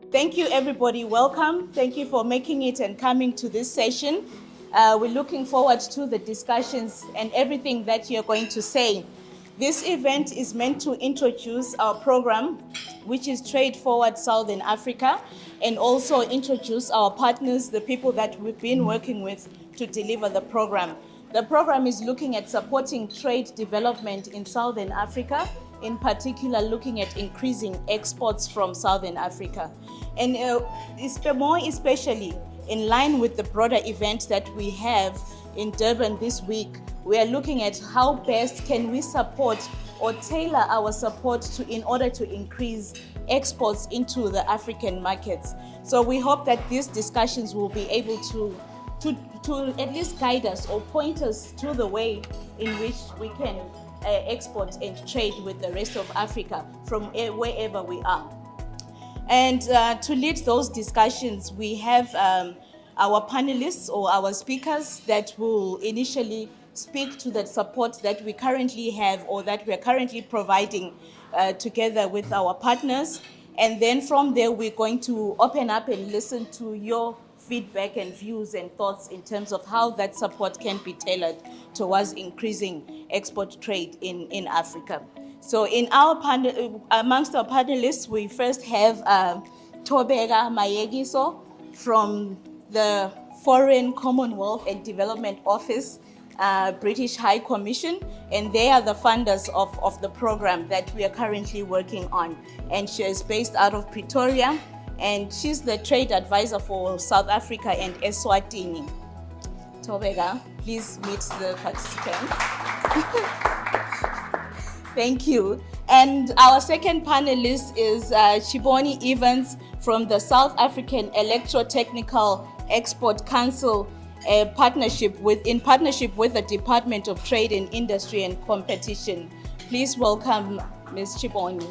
Thank you, everybody. Welcome. Thank you for making it and coming to this session. We're looking forward to the discussions and everything that you're going to say. This event is meant to introduce our program, which is Trade Forward Southern Africa, and also introduce our partners, the people that we've been working with to deliver the program. The program is looking at supporting trade development in Southern Africa, in particular looking at increasing exports from Southern Africa. And more especially in line with the broader event that we have in Durban this week, we are looking at how best can we support or tailor our support in order to increase exports into the African markets. So we hope that these discussions will be able to at least guide us or point us to the way in which we can export and trade with the rest of Africa from wherever we are. And to lead those discussions, we have our panelists or our speakers that will initially speak to the support that we currently have or that we're currently providing together with our partners. And then from there, we're going to open up and listen to your feedback and views and thoughts in terms of how that support can be tailored towards increasing export trade in Africa. So in our panel, amongst our panelists, we first have Thobeka Mayekiso from the Foreign Commonwealth and Development Office, British High Commission, and they are the funders of the program that we are currently working on. And she is based out of Pretoria, and she's the trade advisor for South Africa and Eswatini. Thobeka, please meet the participants. Thank you. And our second panelist is Chiboni Evans from the South African Electrotechnical Export Council, in partnership with the Department of Trade and Industry and Competition. Please welcome Ms. Chiboni.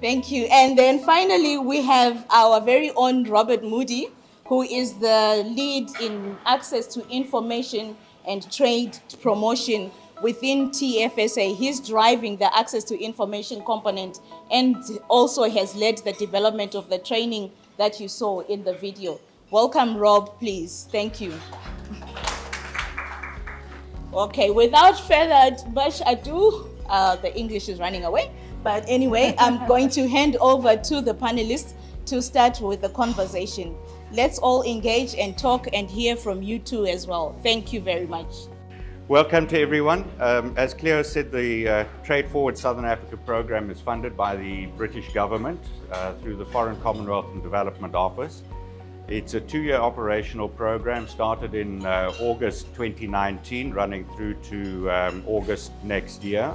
Thank you. And then finally, we have our very own Robert Moody, who is the lead in access to information and trade promotion within TFSA. He's driving the access to information component and also has led the development of the training that you saw in the video. Welcome, Rob, please. Thank you. Okay, without further much ado, the English is running away. But anyway, I'm going to hand over to the panelists to start with the conversation. Let's all engage and talk and hear from you too as well. Thank you very much. Welcome to everyone. As Cleo said, the Trade Forward Southern Africa program is funded by the British government through the Foreign Commonwealth and Development Office. It's a 2-year operational program, started in August 2019, running through to August next year.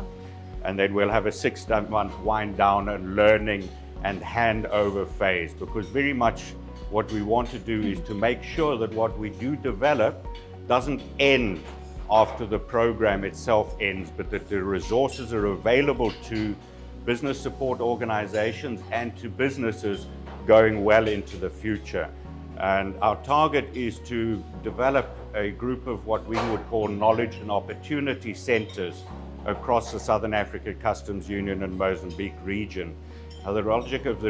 And then we'll have a 6-month wind down and learning and handover phase, because very much what we want to do is to make sure that what we do develop doesn't end after the program itself ends, but that the resources are available to business support organizations and to businesses going well into the future. And our target is to develop a group of what we would call knowledge and opportunity centers across the Southern Africa Customs Union and Mozambique region. Now, the logic of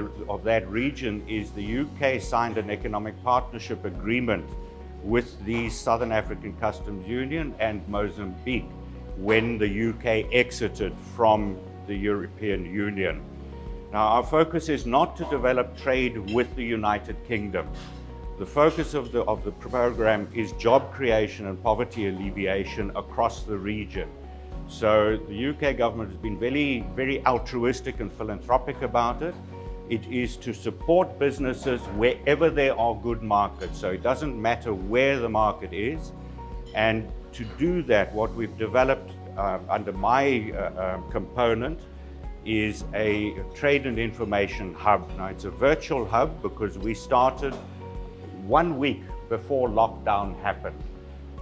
that region is the UK signed an economic partnership agreement with the Southern African Customs Union and Mozambique when the UK exited from the European Union. Now, our focus is not to develop trade with the United Kingdom. The focus of the program is job creation and poverty alleviation across the region. So the UK government has been very, very altruistic and philanthropic about it. It is to support businesses wherever there are good markets. So it doesn't matter where the market is. And to do that, what we've developed under my component is a trade and information hub. Now, it's a virtual hub because we started 1 week before lockdown happened.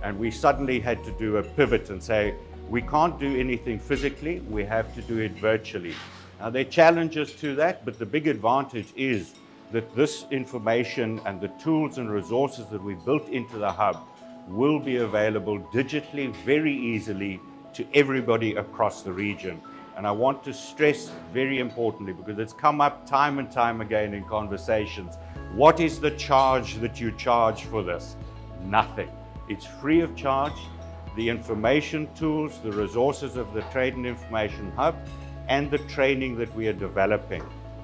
And we suddenly had to do a pivot and say, we can't do anything physically, we have to do it virtually. Now, there are challenges to that, but the big advantage is that this information and the tools and resources that we've built into the hub will be available digitally very easily to everybody across the region. And I want to stress very importantly, because it's come up time and time again in conversations, what is the charge that you charge for this? Nothing. It's free of charge. The information tools, the resources of the Trade and Information Hub, and the training that we are developing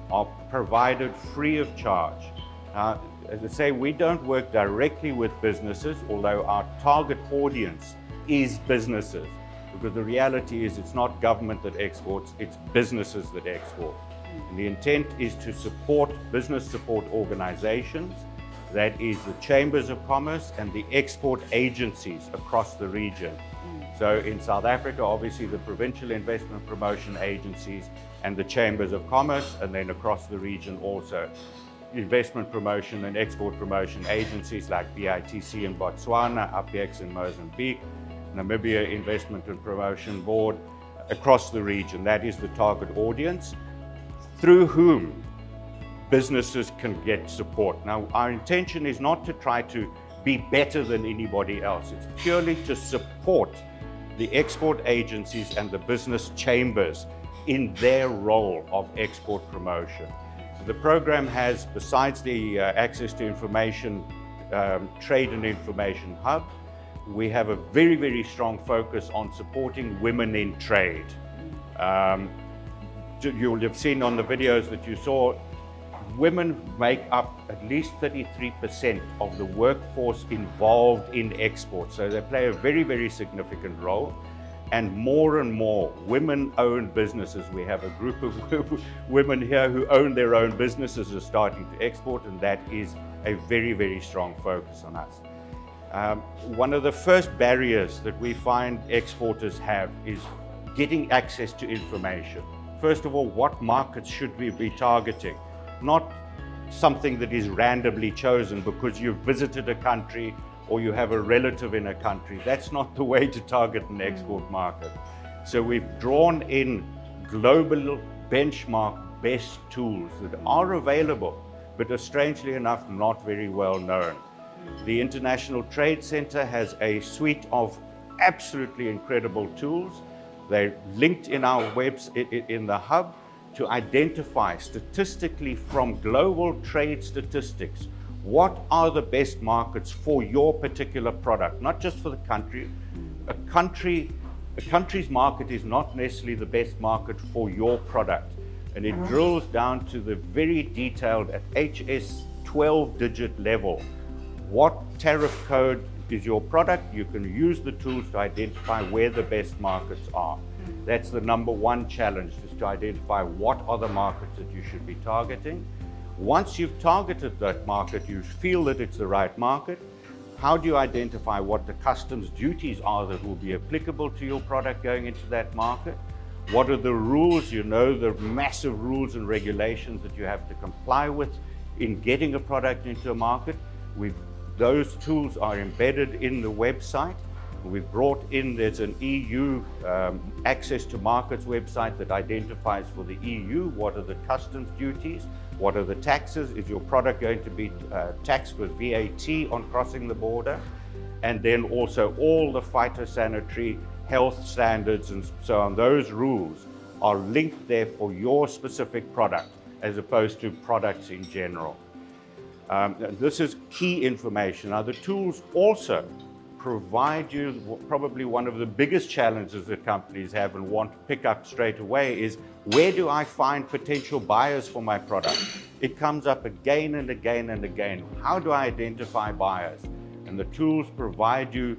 are provided free of charge. As I say, we don't work directly with businesses, although our target audience is businesses, because the reality is it's not government that exports, it's businesses that export. And the intent is to support business support organizations, that is the chambers of commerce and the export agencies across the region. So in South Africa, obviously the provincial investment promotion agencies and the chambers of commerce, and then across the region also investment promotion and export promotion agencies like BITC in Botswana, APEX in Mozambique, Namibia Investment and Promotion Board across the region. That is the target audience through whom businesses can get support. Now, our intention is not to try to be better than anybody else. It's purely to support the export agencies and the business chambers in their role of export promotion. The program has, besides the access to information, trade and information hub, we have a very, very strong focus on supporting women in trade. You'll have seen on the videos that you saw, women make up at least 33% of the workforce involved in export. So they play a very, very significant role. And more women-owned businesses. We have a group of women here who own their own businesses are starting to export, and that is a very, very strong focus on us. One of the first barriers that we find exporters have is getting access to information. First of all, what markets should we be targeting? Not something that is randomly chosen because you've visited a country or you have a relative in a country. That's not the way to target an export market. So we've drawn in global benchmark best tools that are available, but are strangely enough not very well known. The International Trade Center has a suite of absolutely incredible tools. They're linked in our in the hub to identify statistically from global trade statistics what are the best markets for your particular product, not just for the country. A country's market is not necessarily the best market for your product. And it drills down to the very detailed at HS 12-digit level. What tariff code is your product? You can use the tools to identify where the best markets are. That's the number one challenge, is to identify what are the markets that you should be targeting. Once you've targeted that market, you feel that it's the right market, how do you identify what the customs duties are that will be applicable to your product going into that market? What are the rules, the massive rules and regulations that you have to comply with in getting a product into a market? Those tools are embedded in the website. We've brought in, there's an EU access to markets website that identifies for the EU what are the customs duties, what are the taxes, is your product going to be taxed with VAT on crossing the border, and then also all the phytosanitary health standards and so on. Those rules are linked there for your specific product as opposed to products in general. This is key information. Now, the tools also provide you probably one of the biggest challenges that companies have and want to pick up straight away is, where do I find potential buyers for my product? It comes up again and again and again. How do I identify buyers? And the tools provide you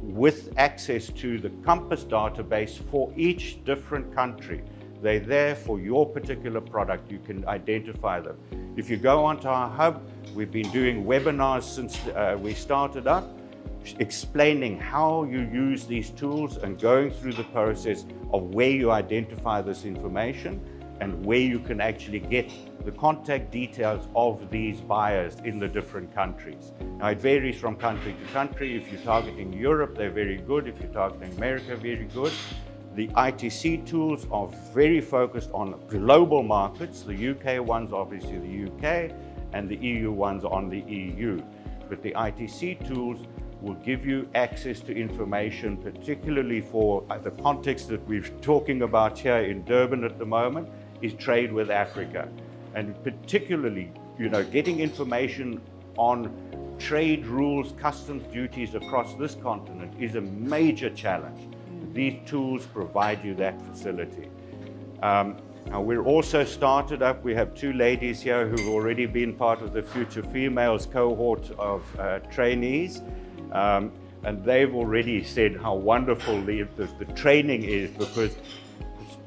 with access to the Compass database for each different country. They're there for your particular product. You can identify them. If you go onto our hub, we've been doing webinars since we started up, explaining how you use these tools and going through the process of where you identify this information and where you can actually get the contact details of these buyers in the different countries. Now, it varies from country to country. If you're targeting Europe, they're very good. If you're targeting America, very good. The ITC tools are very focused on global markets. The UK ones, obviously the UK, and the EU ones on the EU. But the ITC tools will give you access to information, particularly for the context that we're talking about here in Durban at the moment, is trade with Africa. And particularly, getting information on trade rules, customs duties across this continent is a major challenge. These tools provide you that facility. Now we're also started up, we have two ladies here who've already been part of the Future Females cohort of trainees, and they've already said how wonderful the training is, because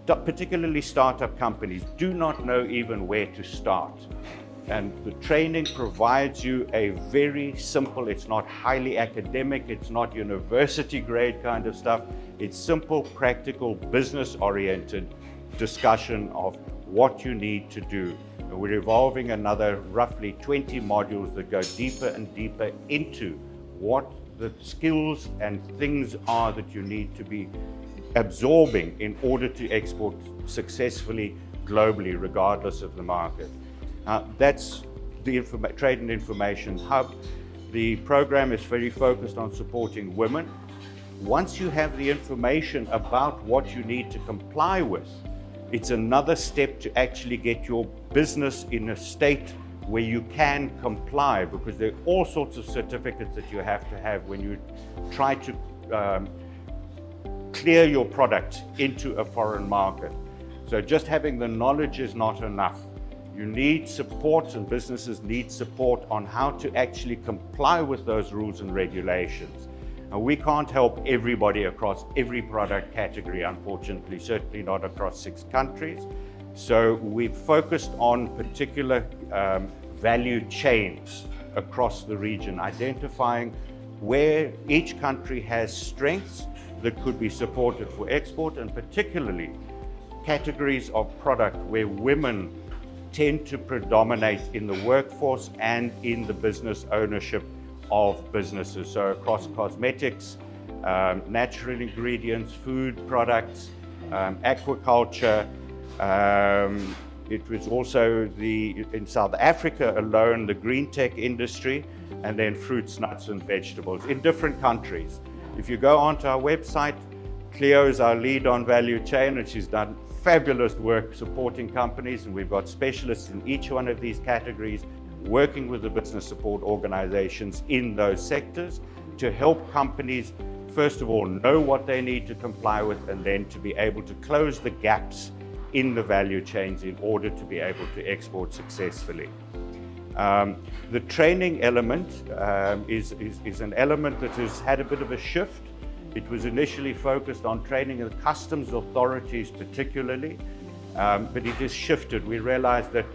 particularly startup companies do not know even where to start. And the training provides you a very simple, it's not highly academic, it's not university grade kind of stuff. It's simple, practical, business-oriented discussion of what you need to do. And we're evolving another roughly 20 modules that go deeper and deeper into what the skills and things are that you need to be absorbing in order to export successfully globally, regardless of the market. That's the Trade and Information Hub. The program is very focused on supporting women. Once you have the information about what you need to comply with, it's another step to actually get your business in a state where you can comply, because there are all sorts of certificates that you have to have when you try to clear your product into a foreign market. So just having the knowledge is not enough. You need support, and businesses need support on how to actually comply with those rules and regulations. And we can't help everybody across every product category, unfortunately, certainly not across 6 countries. So we've focused on particular value chains across the region, identifying where each country has strengths that could be supported for export, and particularly categories of product where women tend to predominate in the workforce and in the business ownership of businesses. So across cosmetics, natural ingredients, food products, aquaculture. It was also in South Africa alone, the green tech industry, and then fruits, nuts and vegetables in different countries. If you go onto our website, Cleo is our lead on value chain, and she's done fabulous work supporting companies, and we've got specialists in each one of these categories working with the business support organizations in those sectors to help companies, first of all, know what they need to comply with, and then to be able to close the gaps in the value chains in order to be able to export successfully. The training element is an element that has had a bit of a shift. It was initially focused on training the customs authorities particularly, but it has shifted. We realized that,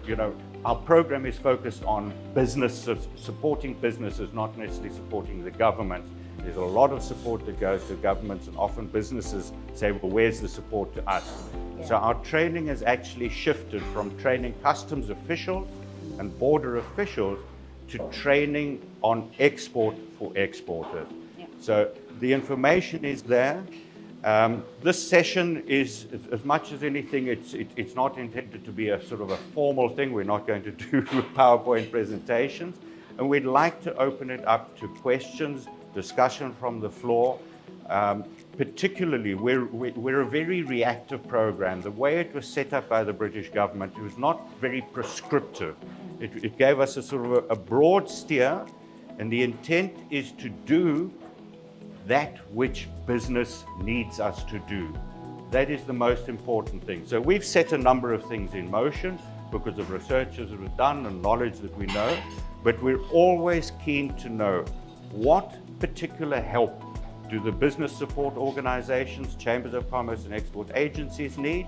our program is focused on businesses, supporting businesses, not necessarily supporting the government. There's a lot of support that goes to governments, and often businesses say, well, where's the support to us? Yeah. So our training has actually shifted from training customs officials and border officials to training on export for exporters. Yeah. So the information is there. This session is, as much as anything, it's not intended to be a sort of a formal thing. We're not going to do PowerPoint presentations, and we'd like to open it up to questions, discussion from the floor. Particularly, we're a very reactive program. The way it was set up by the British government, it was not very prescriptive. It gave us a sort of a broad steer, and the intent is to do that which business needs us to do. That is the most important thing. So we've set a number of things in motion because of researches that we've done and knowledge that we know, but we're always keen to know what particular help do the business support organizations, chambers of commerce and export agencies need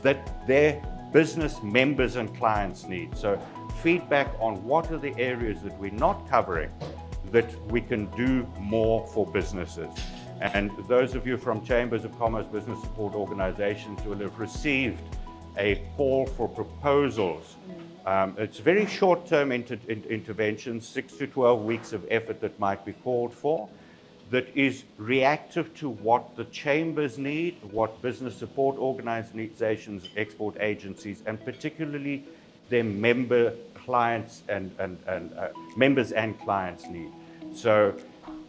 that their business members and clients need. So feedback on what are the areas that we're not covering that we can do more for businesses. And those of you from Chambers of Commerce business support organizations will have received a call for proposals. It's very short-term interventions, 6 to 12 weeks of effort that might be called for, that is reactive to what the chambers need, what business support organizations, export agencies, and particularly their member clients and members and clients need. So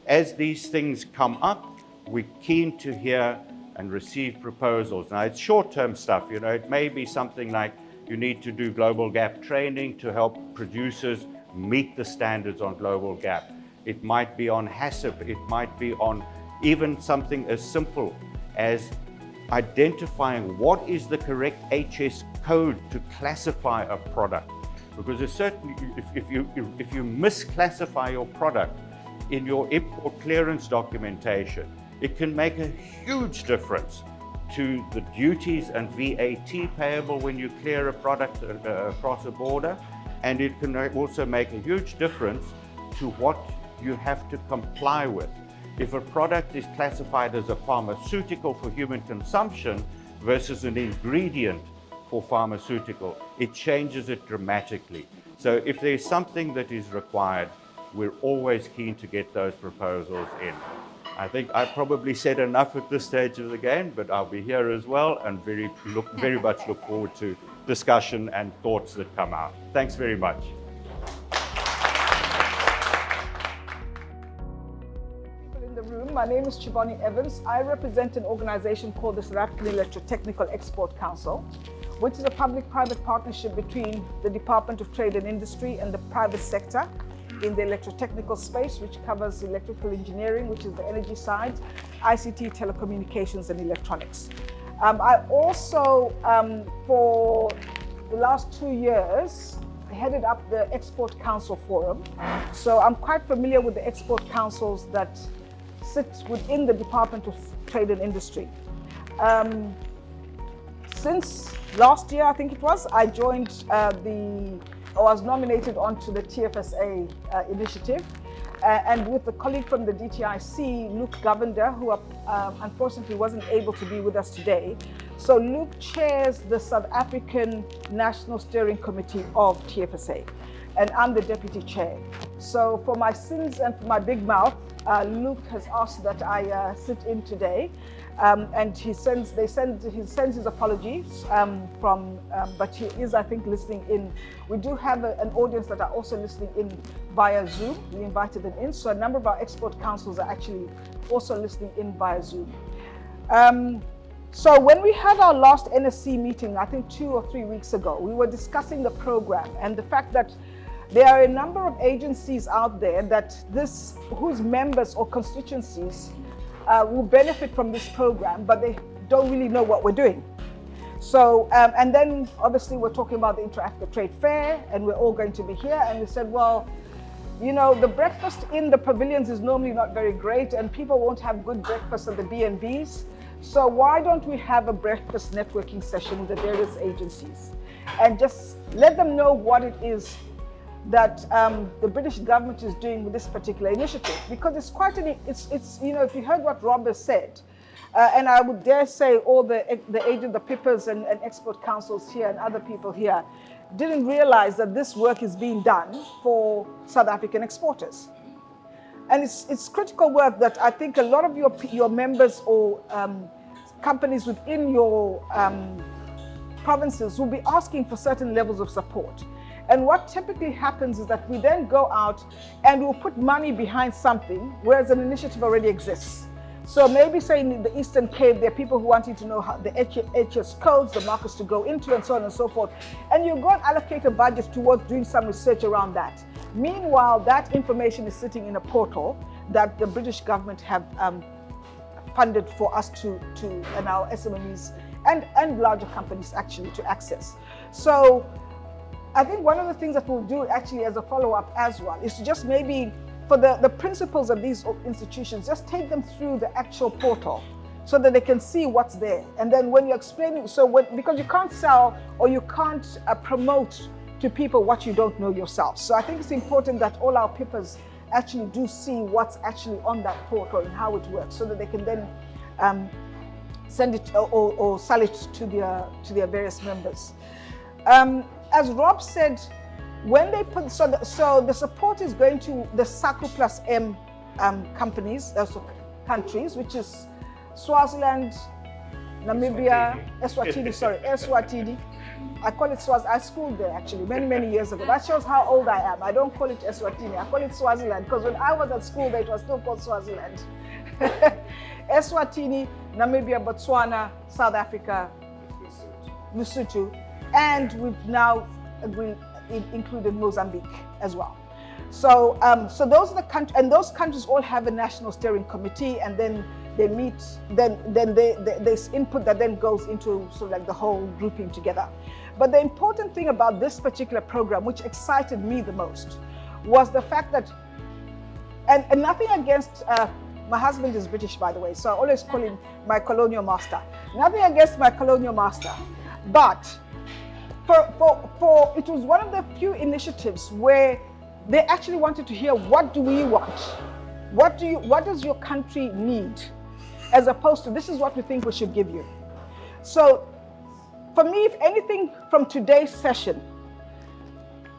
as these things come up, we're keen to hear and receive proposals. Now, it's short-term stuff, you know, it may be something like you need to do global gap training to help producers meet the standards on global gap. It might be on HACCP, it might be on even something as simple as identifying what is the correct HS code to classify a product. Because it's certainly, if you misclassify your product in your import clearance documentation, it can make a huge difference to the duties and VAT payable when you clear a product across a border, and it can also make a huge difference to what you have to comply with. If a product is classified as a pharmaceutical for human consumption versus an ingredient for pharmaceutical, it changes it dramatically. So if there's something that is required, we're always keen to get those proposals in. I think I probably said enough at this stage of the game, but I'll be here as well and very much look forward to discussion and thoughts that come out. Thanks very much. People in the room, my name is Chiboni Evans. I represent an organization called the South African Electrotechnical Export Council, which is a public-private partnership between the Department of Trade and Industry and the private sector in the electrotechnical space, which covers electrical engineering, which is the energy side, ICT, telecommunications, and electronics. I also, for the last 2 years, headed up the Export Council Forum. So I'm quite familiar with the export councils that sit within the Department of Trade and Industry. Since last year, I think it was, I joined I was nominated onto the TFSA initiative, and with a colleague from the DTIC, Luke Govender, who unfortunately wasn't able to be with us today. So Luke chairs the South African National Steering Committee of TFSA, and I'm the deputy chair. So for my sins and for my big mouth, Luke has asked that I sit in today. And he sends his apologies but he is, I think, listening in. We do have an audience that are also listening in via Zoom. We invited them in, so a number of our export councils are actually also listening in via Zoom. So when we had our last NSC meeting, I think 2 or 3 weeks ago, we were discussing the program and the fact that there are a number of agencies out there whose members or constituencies will benefit from this program, but they don't really know what we're doing. So, and then obviously we're talking about the Intra-Africa Trade Fair, and we're all going to be here. And we said, well, you know, the breakfast in the pavilions is normally not very great, and people won't have good breakfast at the B&Bs. So why don't we have a breakfast networking session with the various agencies and just let them know what it is that the British government is doing with this particular initiative, because it's quite it's you know, if you heard what Rob has said, and I would dare say all the PIPPers and export councils here and other people here didn't realize that this work is being done for South African exporters. And it's critical work that I think a lot of your members or companies within your provinces will be asking for certain levels of support. And what typically happens is that we then go out and we'll put money behind something, whereas an initiative already exists. So maybe say in the Eastern Cape, there are people who wanting to know how the HS codes, the markets to go into, and so on and so forth. And you go and allocate a budget towards doing some research around that. Meanwhile, that information is sitting in a portal that the British government have funded for us to and our SMEs and larger companies actually to access. So I think one of the things that we'll do actually as a follow-up as well is to just maybe, for the principals of these institutions, just take them through the actual portal so that they can see what's there. And then when you're explaining, because you can't sell or you can't promote to people what you don't know yourself. So I think it's important that all our PIPPers actually do see what's actually on that portal and how it works, so that they can then send it or sell it to their various members. As Rob said, when they put, so the support is going to the SACU plus M companies, countries, which is Swaziland, Namibia, Eswatini, I call it Swaziland. I schooled there actually many years ago. That shows how old I am. I don't call it Eswatini. I call it Swaziland because when I was at school there, it was still called Swaziland. Eswatini, Namibia, Botswana, South Africa, Lesotho, and we've now included Mozambique as well. So, so those are the countries, and those countries all have a national steering committee, and then they meet. Then there's input that then goes into sort of like the whole grouping together. But the important thing about this particular program, which excited me the most, was the fact that, and nothing against. My husband is British, by the way, so I always call him my colonial master. Nothing against my colonial master, but for it was one of the few initiatives where they actually wanted to hear, what do we want? What does your country need? As opposed to, this is what we think we should give you. So for me, if anything from today's session,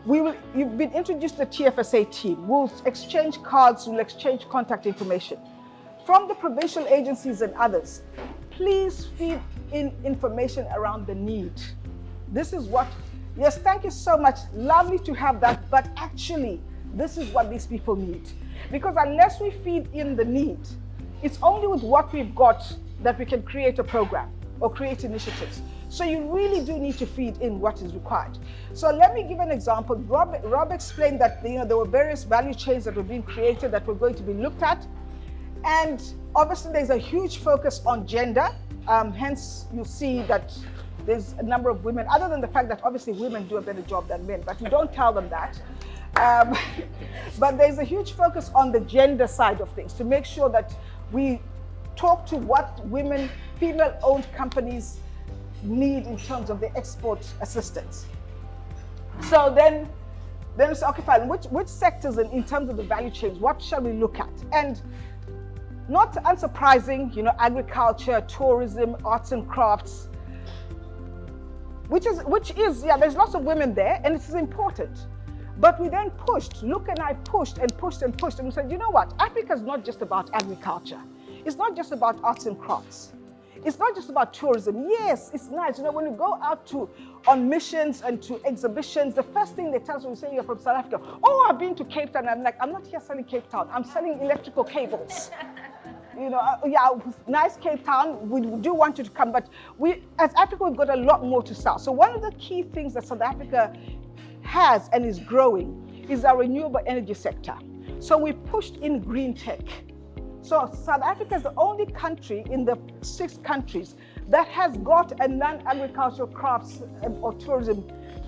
you've been introduced to the TFSA team. We'll exchange cards, we'll exchange contact information. From the provincial agencies and others, please feed in information around the need. This is what, yes, thank you so much. Lovely to have that, but actually, this is what these people need. Because unless we feed in the need, it's only with what we've got that we can create a program or create initiatives. So you really do need to feed in what is required. So let me give an example. Rob explained that there were various value chains that were being created that were going to be looked at. And obviously there's a huge focus on gender. Hence you see that there's a number of women, other than the fact that obviously women do a better job than men, but we don't tell them that. But there's a huge focus on the gender side of things to make sure that we talk to what women, female-owned companies need in terms of the export assistance. So then we say, okay, fine, which sectors in terms of the value chains, what shall we look at? And not unsurprising, agriculture, tourism, arts and crafts, which is, yeah, there's lots of women there, and it is important. But we then pushed, Luke and I pushed, and we said, you know what, Africa is not just about agriculture. It's not just about arts and crafts. It's not just about tourism. Yes, it's nice. When you go out on missions and to exhibitions, the first thing they tell us when we say you're from South Africa, oh, I've been to Cape Town. I'm like, I'm not here selling Cape Town. I'm selling electrical cables. Yeah, nice Cape Town. We do want you to come, but as Africa, we've got a lot more to sell. So one of the key things that South Africa has and is growing is our renewable energy sector. So we pushed in green tech. So South Africa is the only country in the 6 countries that has got a non-agricultural crafts or tourism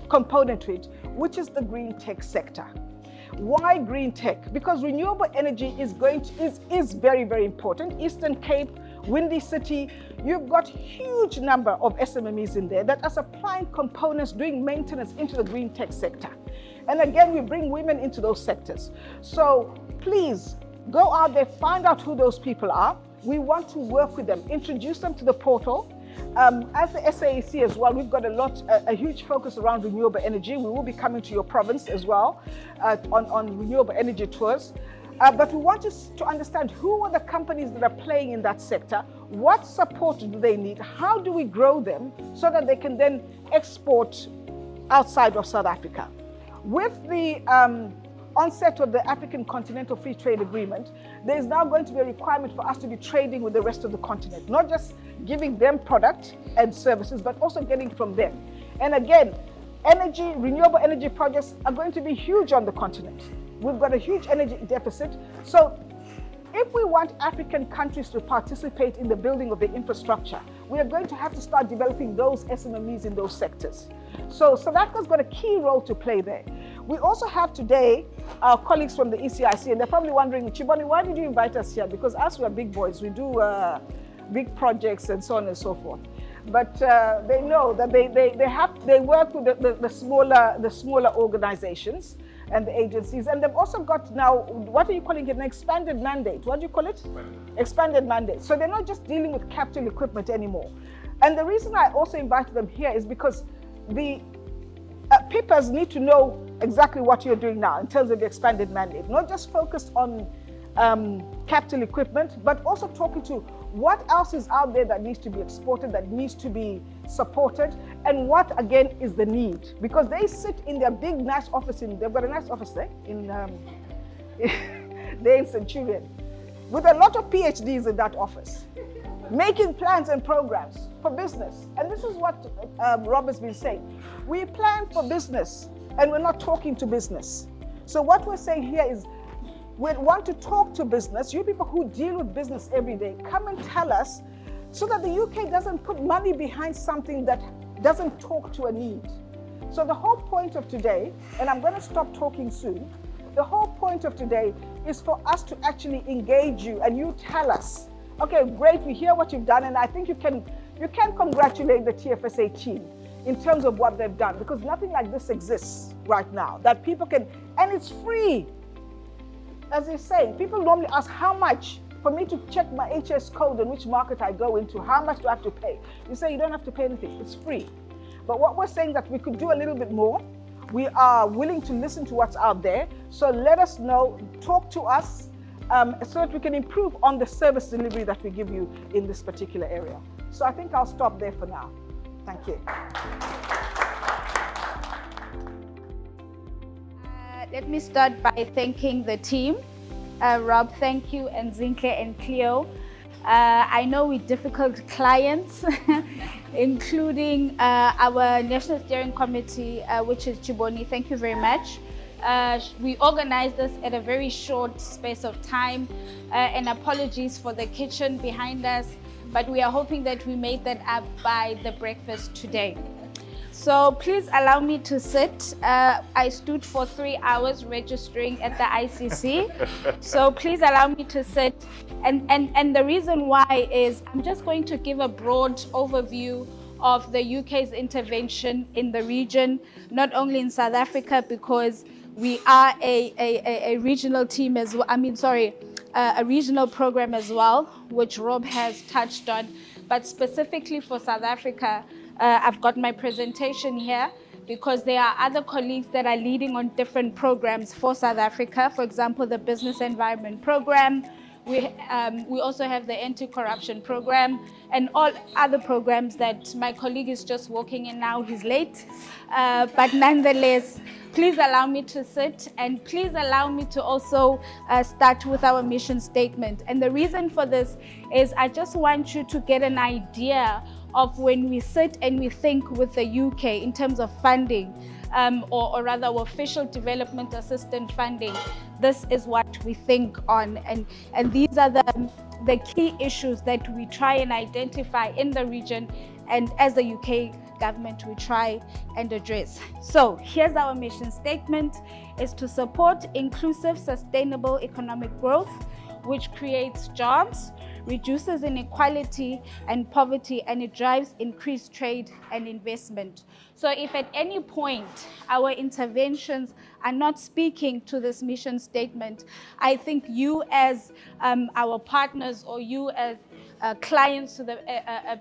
component to it, which is the green tech sector. Why green tech? Because renewable energy is very, very important. Eastern Cape, Windy City, you've got huge number of SMMEs in there that are supplying components, doing maintenance into the green tech sector. And again, we bring women into those sectors. So please, go out there, find out who those people are. We want to work with them, introduce them to the portal. As the SAEEC as well, we've got a huge focus around renewable energy. We will be coming to your province as well on renewable energy tours. But we want to understand who are the companies that are playing in that sector, what support do they need, how do we grow them so that they can then export outside of South Africa. With the onset of the African Continental Free Trade Agreement, there is now going to be a requirement for us to be trading with the rest of the continent, not just giving them product and services, but also getting from them. And again, renewable energy projects are going to be huge on the continent. We've got a huge energy deficit. So if we want African countries to participate in the building of the infrastructure, we are going to have to start developing those SMMEs in those sectors. So South Africa's got a key role to play there. We also have today our colleagues from the ECIC, and they're probably wondering, Chiboni, why did you invite us here? Because us, we're big boys. We do big projects and so on and so forth. But they know that they work with the smaller organizations and the agencies, and they've also got now, what are you calling it, an expanded mandate? What do you call it? Expanded mandate. So they're not just dealing with capital equipment anymore. And the reason I also invited them here is because the PIPers need to know exactly what you're doing now in terms of the expanded mandate, not just focused on capital equipment, but also talking to what else is out there that needs to be exported, that needs to be supported, and what again is the need. Because they sit in their big nice office, they've got a nice office there they're in Centurion, with a lot of PhDs in that office, making plans and programs for business. And this is what Rob has been saying. We plan for business and we're not talking to business. So what we're saying here is we want to talk to business. You people who deal with business every day, come and tell us, so that the UK doesn't put money behind something that doesn't talk to a need. So the whole point of today, and I'm going to stop talking soon, the whole point of today is for us to actually engage you, and you tell us, okay, great, we hear what you've done, and I think you can congratulate the TFSA team in terms of what they've done, because nothing like this exists right now, that people can, and it's free. As they say, people normally ask how much for me to check my HS code and which market I go into, how much do I have to pay? You say you don't have to pay anything, it's free. But what we're saying that we could do a little bit more. We are willing to listen to what's out there. So let us know, talk to us, so that we can improve on the service delivery that we give you in this particular area. So I think I'll stop there for now. Thank you. Let me start by thanking the team. Rob, thank you, and Zinhle and Cleo. I know we're difficult clients, including our National Steering Committee, which is Chiboni. Thank you very much. We organized this at a very short space of time, and apologies for the kitchen behind us, but we are hoping that we made that up by the breakfast today. So please allow me to sit. I stood for 3 hours registering at the ICC. So please allow me to sit. And the reason why is I'm just going to give a broad overview of the UK's intervention in the region, not only in South Africa, because we are a regional team as well. A regional program as well, which Rob has touched on, but specifically for South Africa, I've got my presentation here because there are other colleagues that are leading on different programs for South Africa. For example, the Business Environment Program. We also have the Anti-Corruption Program and all other programs that my colleague is just walking in now. He's late. But nonetheless, please allow me to sit, and please allow me to also start with our mission statement. And the reason for this is I just want you to get an idea of when we sit and we think with the UK in terms of funding, or rather our official development assistance funding. This is what we think on, and these are the key issues that we try and identify in the region, and as the UK government we try and address. So here's our mission statement: is to support inclusive, sustainable economic growth, which creates jobs, reduces inequality and poverty, and it drives increased trade and investment. So if at any point our interventions are not speaking to this mission statement, I think you as our partners, or you as clients to the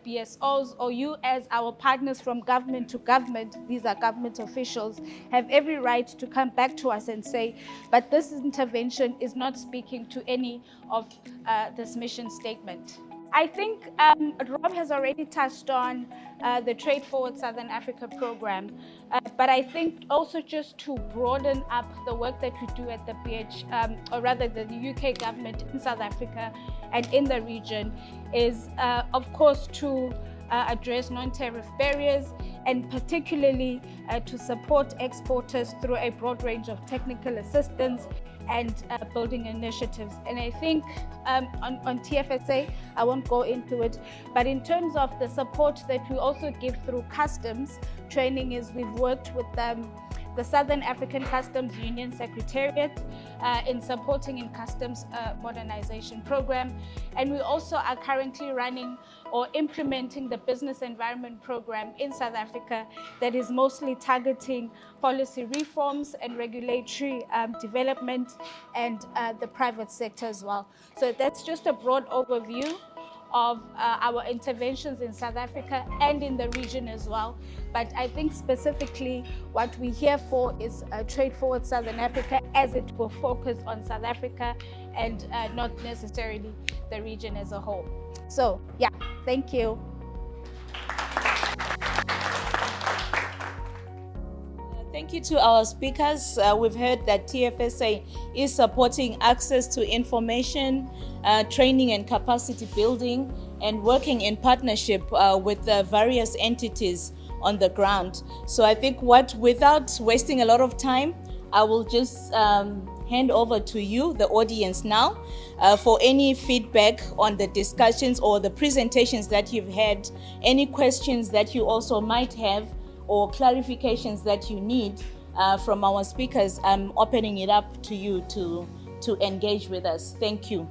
BSOs, or you as our partners from government to government, these are government officials, have every right to come back to us and say, but this intervention is not speaking to any of this mission statement. I think Rob has already touched on the Trade Forward Southern Africa program, but I think also just to broaden up the work that we do at the or rather the UK government in South Africa and in the region is, of course, to address non-tariff barriers, and particularly to support exporters through a broad range of technical assistance and building initiatives. And I think on TFSA, I won't go into it, but in terms of the support that we also give through customs training, is we've worked with the Southern African Customs Union Secretariat in supporting in customs modernization program. And we also are currently running or implementing the Business Environment Program in South Africa that is mostly targeting policy reforms and regulatory development and the private sector as well. So that's just a broad overview of our interventions in South Africa and in the region as well. But I think specifically what we're here for is Trade Forward Southern Africa, as it will focus on South Africa and not necessarily the region as a whole. So yeah, thank you. Thank you to our speakers. We've heard that TFSA is supporting access to information, training and capacity building, and working in partnership with the various entities on the ground. So I think without wasting a lot of time, I will just hand over to you, the audience now, for any feedback on the discussions or the presentations that you've had, any questions that you also might have, or clarifications that you need from our speakers. I'm opening it up to you to engage with us. Thank you.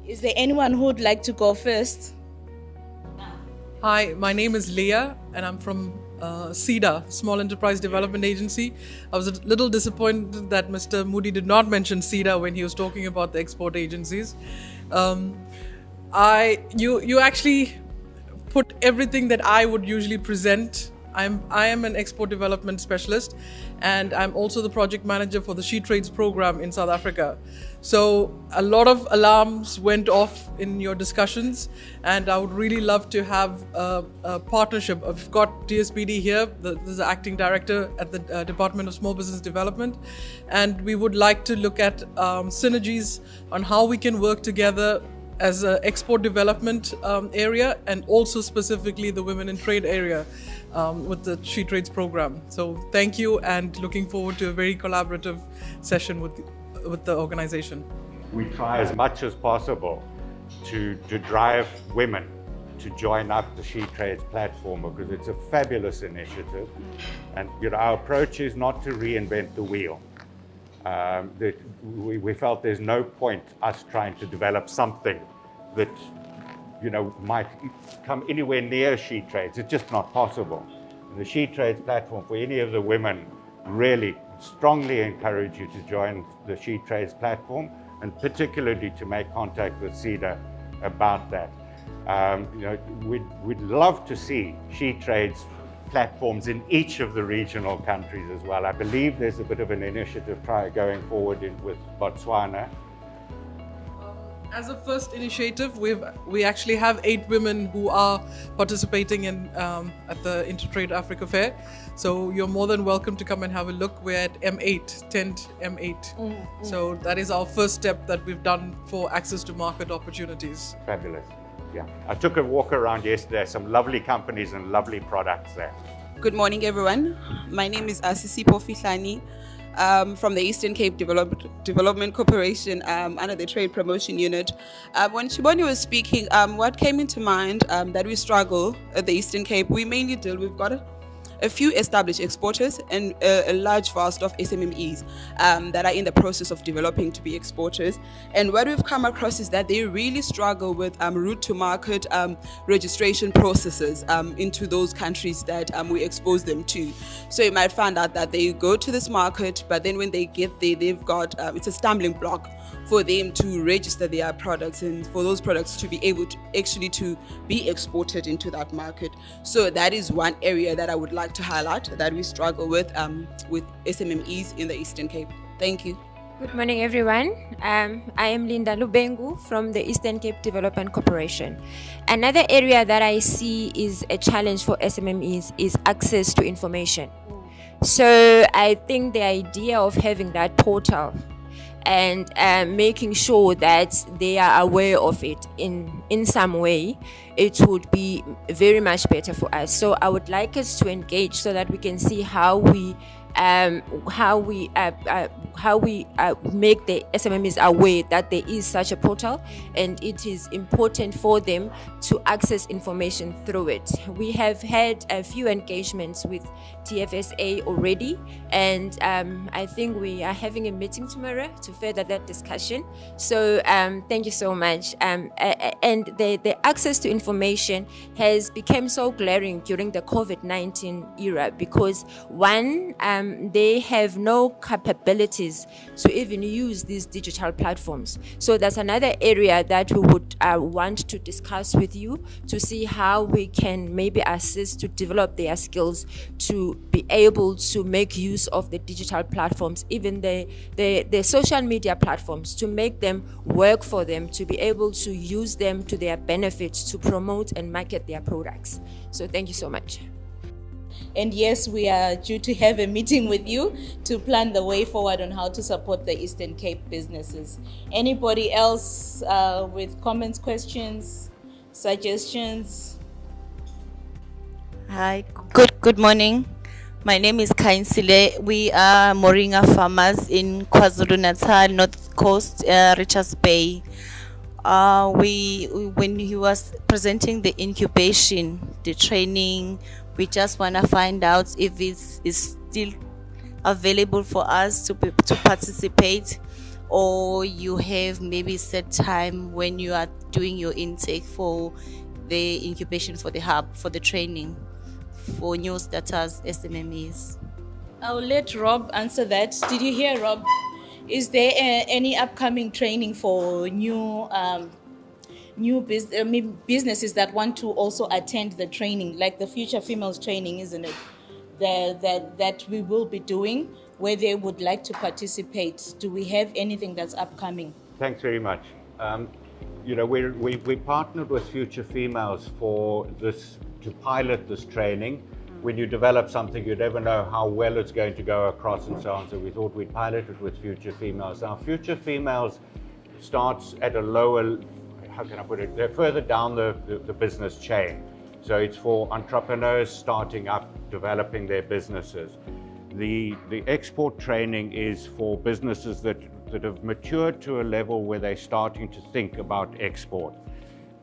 Is there anyone who would like to go first? Hi, my name is Leah and I'm from SEDA, Small Enterprise Development Agency. I was a little disappointed that Mr. Moody did not mention SEDA when he was talking about the export agencies. You actually put everything that I would usually present. I am an export development specialist, and I'm also the project manager for the She Trades program in South Africa. So a lot of alarms went off in your discussions, and I would really love to have a partnership. I've got DSPD here, the acting director at the Department of Small Business Development, and we would like to look at synergies on how we can work together as an export development area, and also specifically the women in trade area with the She Trades program. So thank you, and looking forward to a very collaborative session with the organization. We try as much as possible to drive women to join up the She Trades platform, because it's a fabulous initiative. And our approach is not to reinvent the wheel. We felt there's no point us trying to develop something that might come anywhere near She Trades. It's just not possible. The She Trades platform, for any of the women, really strongly encourage you to join the She Trades platform, and particularly to make contact with SEDA about that. We'd love to see She Trades platforms in each of the regional countries as well. I believe there's a bit of an initiative going forward with Botswana. As a first initiative, we actually have 8 women who are participating in at the Intra-Africa Trade Fair. So you're more than welcome to come and have a look. We're at M8, tent M8. So that is our first step that we've done for access to market opportunities. Fabulous. Yeah, I took a walk around yesterday. Some lovely companies and lovely products there. Good morning, everyone. My name is Asisipo Fihlani from the Eastern Cape Development Corporation under the Trade Promotion Unit. When Shiboni was speaking, what came into mind that we struggle at the Eastern Cape, we've got a few established exporters and a large vast of SMMEs that are in the process of developing to be exporters. And what we've come across is that they really struggle with route to market registration processes into those countries that we expose them to. So you might find out that they go to this market, but then when they get there, they've got, it's a stumbling block for them to register their products and for those products to be able to actually to be exported into that market. So that is one area that I would like to highlight that we struggle with SMMEs in the Eastern Cape. Thank you. Good morning, everyone. I am Linda Lubengu from the Eastern Cape Development Corporation. Another area that I see is a challenge for SMMEs is access to information. So I think the idea of having that portal and making sure that they are aware of it in some way, it would be very much better for us. So I would like us to engage so that we can see how we make the SMMEs aware that there is such a portal, and it is important for them to access information through it. We have had a few engagements with TFSA already, and I think we are having a meeting tomorrow to further that discussion. So thank you so much. And the access to information has become so glaring during the COVID-19 era, because one, they have no capabilities to even use these digital platforms. So that's another area that we would want to discuss with you to see how we can maybe assist to develop their skills to be able to make use of the digital platforms, even the social media platforms, to make them work for them, to be able to use them to their benefit to promote and market their products. So thank you so much. And yes, we are due to have a meeting with you to plan the way forward on how to support the Eastern Cape businesses. Anybody else with comments, questions, suggestions? Hi, good morning. My name is Kainsile. We are Moringa farmers in KwaZulu-Natal, North Coast, Richards Bay. When he was presenting the incubation, the training, we just want to find out if it is still available for us to participate, or you have maybe set time when you are doing your intake for the incubation for the hub, for the training for new starters, SMMEs. I'll let Rob answer that. Did you hear, Rob? Is there any upcoming training for new businesses that want to also attend the training, like the Future Females training, isn't it? That we will be doing, where they would like to participate. Do we have anything that's upcoming? Thanks very much. We partnered with Future Females for this, to pilot this training. When you develop something, you never know how well it's going to go across and so on. So we thought we'd pilot it with Future Females. Now, Future Females starts at a lower, how can I put it? They're further down the business chain. So it's for entrepreneurs starting up, developing their businesses. The export training is for businesses that have matured to a level where they're starting to think about export.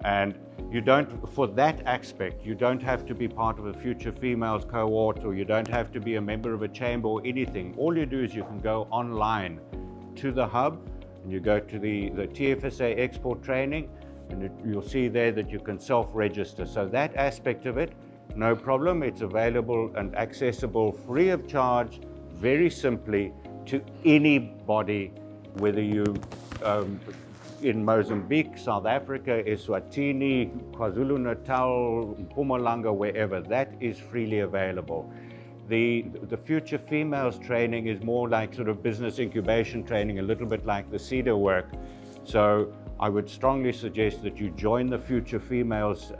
And you don't, for that aspect, you don't have to be part of a Future Females cohort, or you don't have to be a member of a chamber or anything. All you do is you can go online to the hub, and you go to the TFSA export training, and you'll see there that you can self-register. So that aspect of it, no problem. It's available and accessible free of charge, very simply, to anybody, whether you in Mozambique, South Africa, Eswatini, KwaZulu-Natal, Mpumalanga, wherever. That is freely available. The Future Females training is more like sort of business incubation training, a little bit like the CEDA work. So I would strongly suggest that you join the Future Females.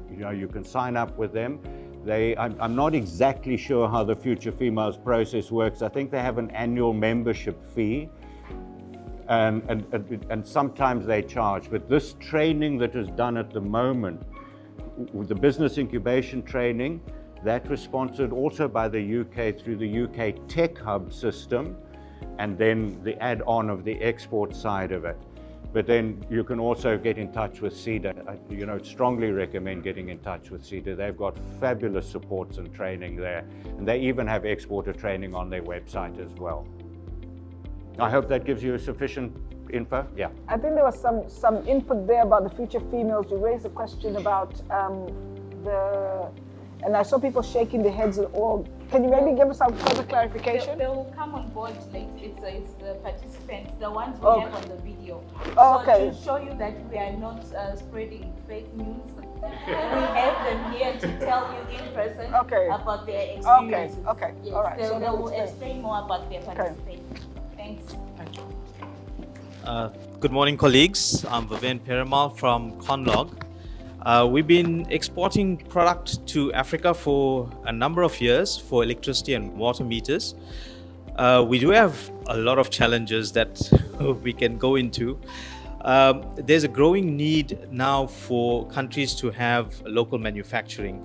You can sign up with them. I'm not exactly sure how the Future Females process works. I think they have an annual membership fee. And sometimes they charge, but this training that is done at the moment, with the business incubation training, that was sponsored also by the UK through the UK Tech Hub system, and then the add-on of the export side of it. But then you can also get in touch with CEDA. I strongly recommend getting in touch with CEDA. They've got fabulous supports and training there, and they even have exporter training on their website as well. I hope that gives you sufficient info. Yeah. I think there was some input there about the Future Females. You raised a question about and I saw people shaking their heads at all. Can you maybe give us some further clarification? They will come on board later. It's the participants, the ones we have on the video. Oh, so okay. to show you that we are not spreading fake news, we have them here to tell you in person about their experiences. Okay. Yes, All right. They So will explain more about their participation. Thanks. Good morning, colleagues. I'm Vivian Peramal from Conlog. We've been exporting product to Africa for a number of years for electricity and water meters. We do have a lot of challenges that we can go into. There's a growing need now for countries to have local manufacturing,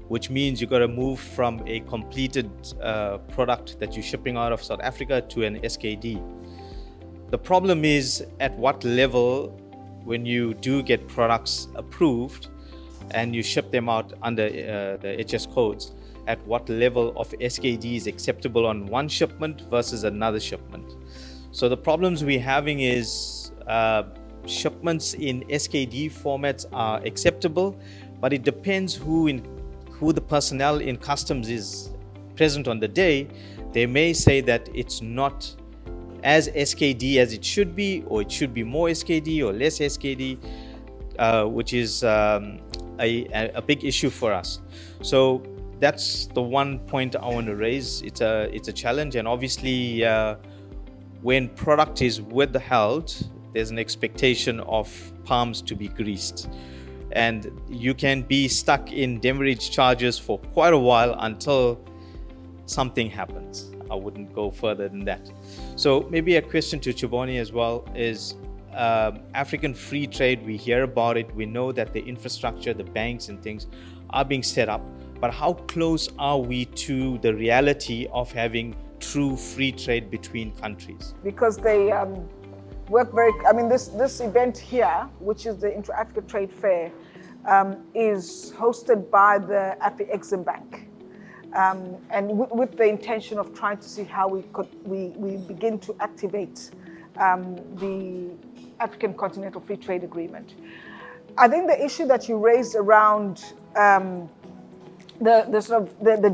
which means you've got to move from a completed product that you're shipping out of South Africa to an SKD. The problem is at what level, when you do get products approved and you ship them out under the HS codes, at what level of SKD is acceptable on one shipment versus another shipment. So the problems we're having is shipments in SKD formats are acceptable, but it depends who the personnel in customs is present on the day they may say that it's not as SKD as it should be, or it should be more SKD or less SKD, which is a big issue for us. So that's the one point I want to raise. It's a challenge, and obviously when product is withheld, there's an expectation of palms to be greased, and you can be stuck in demurrage charges for quite a while until something happens. I wouldn't go further than that. So maybe a question to Chiboni as well is, African free trade, we hear about it, we know that the infrastructure, the banks and things are being set up, but how close are we to the reality of having true free trade between countries? Because they work very, this event here, which is the Intra-Africa Trade Fair, is hosted by the Afri-Exim Bank. And with the intention of trying to see how we begin to activate the African Continental Free Trade Agreement. I think the issue that you raised around the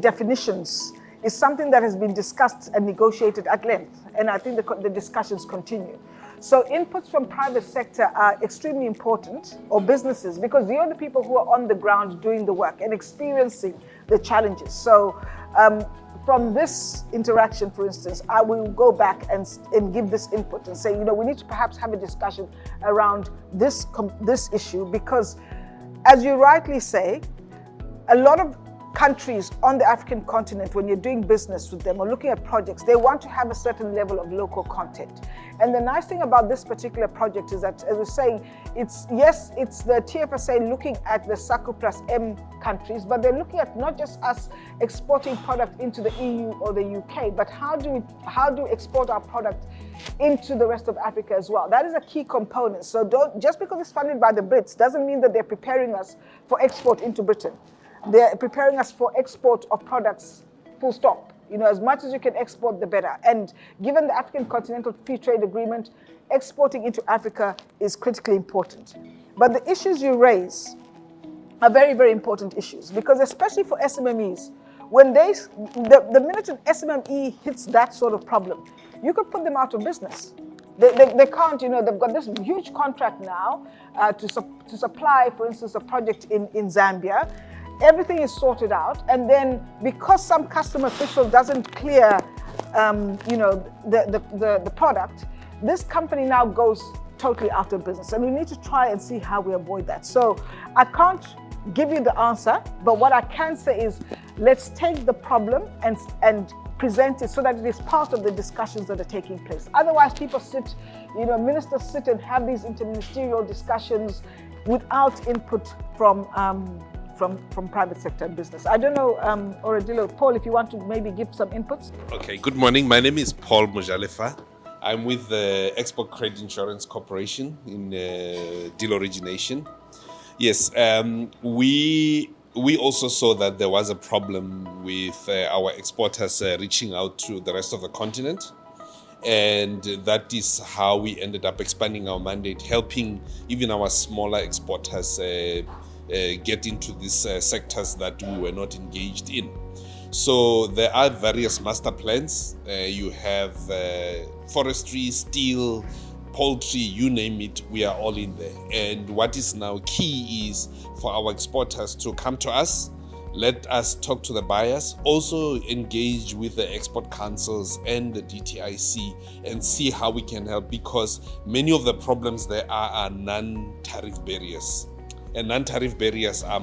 definitions is something that has been discussed and negotiated at length, and I think the discussions continue. So inputs from private sector are extremely important, or businesses, because they are the people who are on the ground doing the work and experiencing the challenges. So from this interaction, for instance, I will go back and give this input and say, we need to perhaps have a discussion around this issue, because as you rightly say, a lot of countries on the African continent, when you're doing business with them or looking at projects, they want to have a certain level of local content. And the nice thing about this particular project is that, as we're saying, it's the TFSA looking at the SACU plus M countries, but they're looking at not just us exporting product into the EU or the UK, but how do we export our product into the rest of Africa as well. That is a key component. So just because it's funded by the Brits doesn't mean that they're preparing us for export into Britain. They're preparing us for export of products, full stop. As much as you can export, the better. And given the African Continental Free Trade Agreement, exporting into Africa is critically important. But the issues you raise are very, very important issues, because especially for SMMEs, when the minute an SMME hits that sort of problem, you could put them out of business. They can't, they've got this huge contract now to supply, for instance, a project in Zambia. Everything is sorted out, and then because some customer official doesn't clear, the product, this company now goes totally out of business, and we need to try and see how we avoid that. So I can't give you the answer, but what I can say is let's take the problem and present it so that it is part of the discussions that are taking place. Otherwise, people sit, ministers sit and have these interministerial discussions without input from private sector and business. I don't know, Oradilo, Paul, if you want to maybe give some inputs. Okay, good morning. My name is Paul Mojalefa. I'm with the Export Credit Insurance Corporation in deal origination. Yes, we also saw that there was a problem with our exporters reaching out to the rest of the continent. And that is how we ended up expanding our mandate, helping even our smaller exporters get into these sectors that we were not engaged in. So there are various master plans. You have forestry, steel, poultry, you name it, we are all in there. And what is now key is for our exporters to come to us, let us talk to the buyers, also engage with the export councils and the DTIC and see how we can help, because many of the problems there are non-tariff barriers. And non-tariff barriers are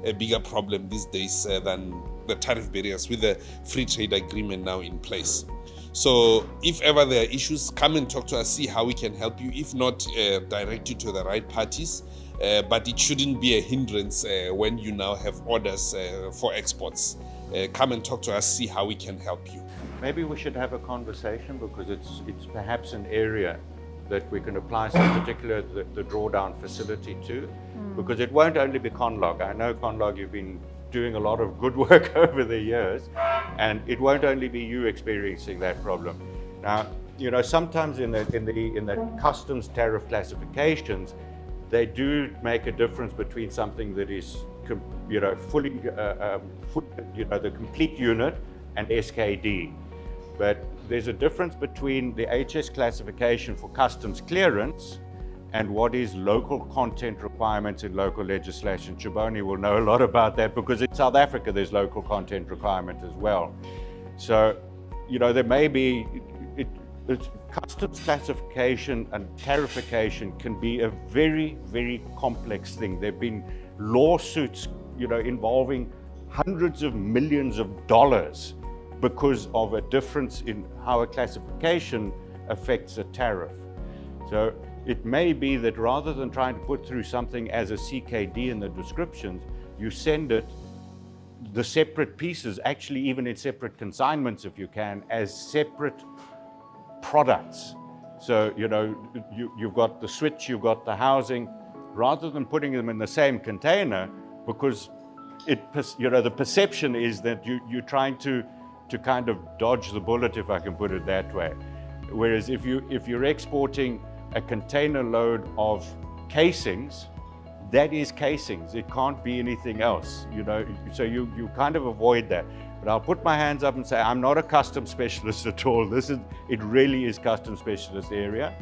a bigger problem these days than the tariff barriers with the free trade agreement now in place. So if ever there are issues, come and talk to us, see how we can help you. If not, direct you to the right parties. But it shouldn't be a hindrance when you now have orders for exports. Come and talk to us, see how we can help you. Maybe we should have a conversation, because it's perhaps an area that we can apply some particular the drawdown facility to, because it won't only be Conlog. I know Conlog, you've been doing a lot of good work over the years, and it won't only be you experiencing that problem. Now, sometimes in the customs tariff classifications, they do make a difference between something that is, fully, the complete unit and SKD. But there's a difference between the HS classification for customs clearance and what is local content requirements in local legislation. Chiboni will know a lot about that because in South Africa there's local content requirement as well. So, there may be, customs classification and tarification can be a very, very complex thing. There have been lawsuits, involving hundreds of millions of dollars because of a difference in how a classification affects a tariff. So it may be that rather than trying to put through something as a CKD in the descriptions, you send it, the separate pieces, actually even in separate consignments if you can, as separate products. So, you've got the switch, you've got the housing, rather than putting them in the same container, because the perception is that you're trying to kind of dodge the bullet, if I can put it that way. Whereas if you're exporting a container load of casings, that is casings. It can't be anything else, so you kind of avoid that. But I'll put my hands up and say, I'm not a customs specialist at all. It really is customs specialist area.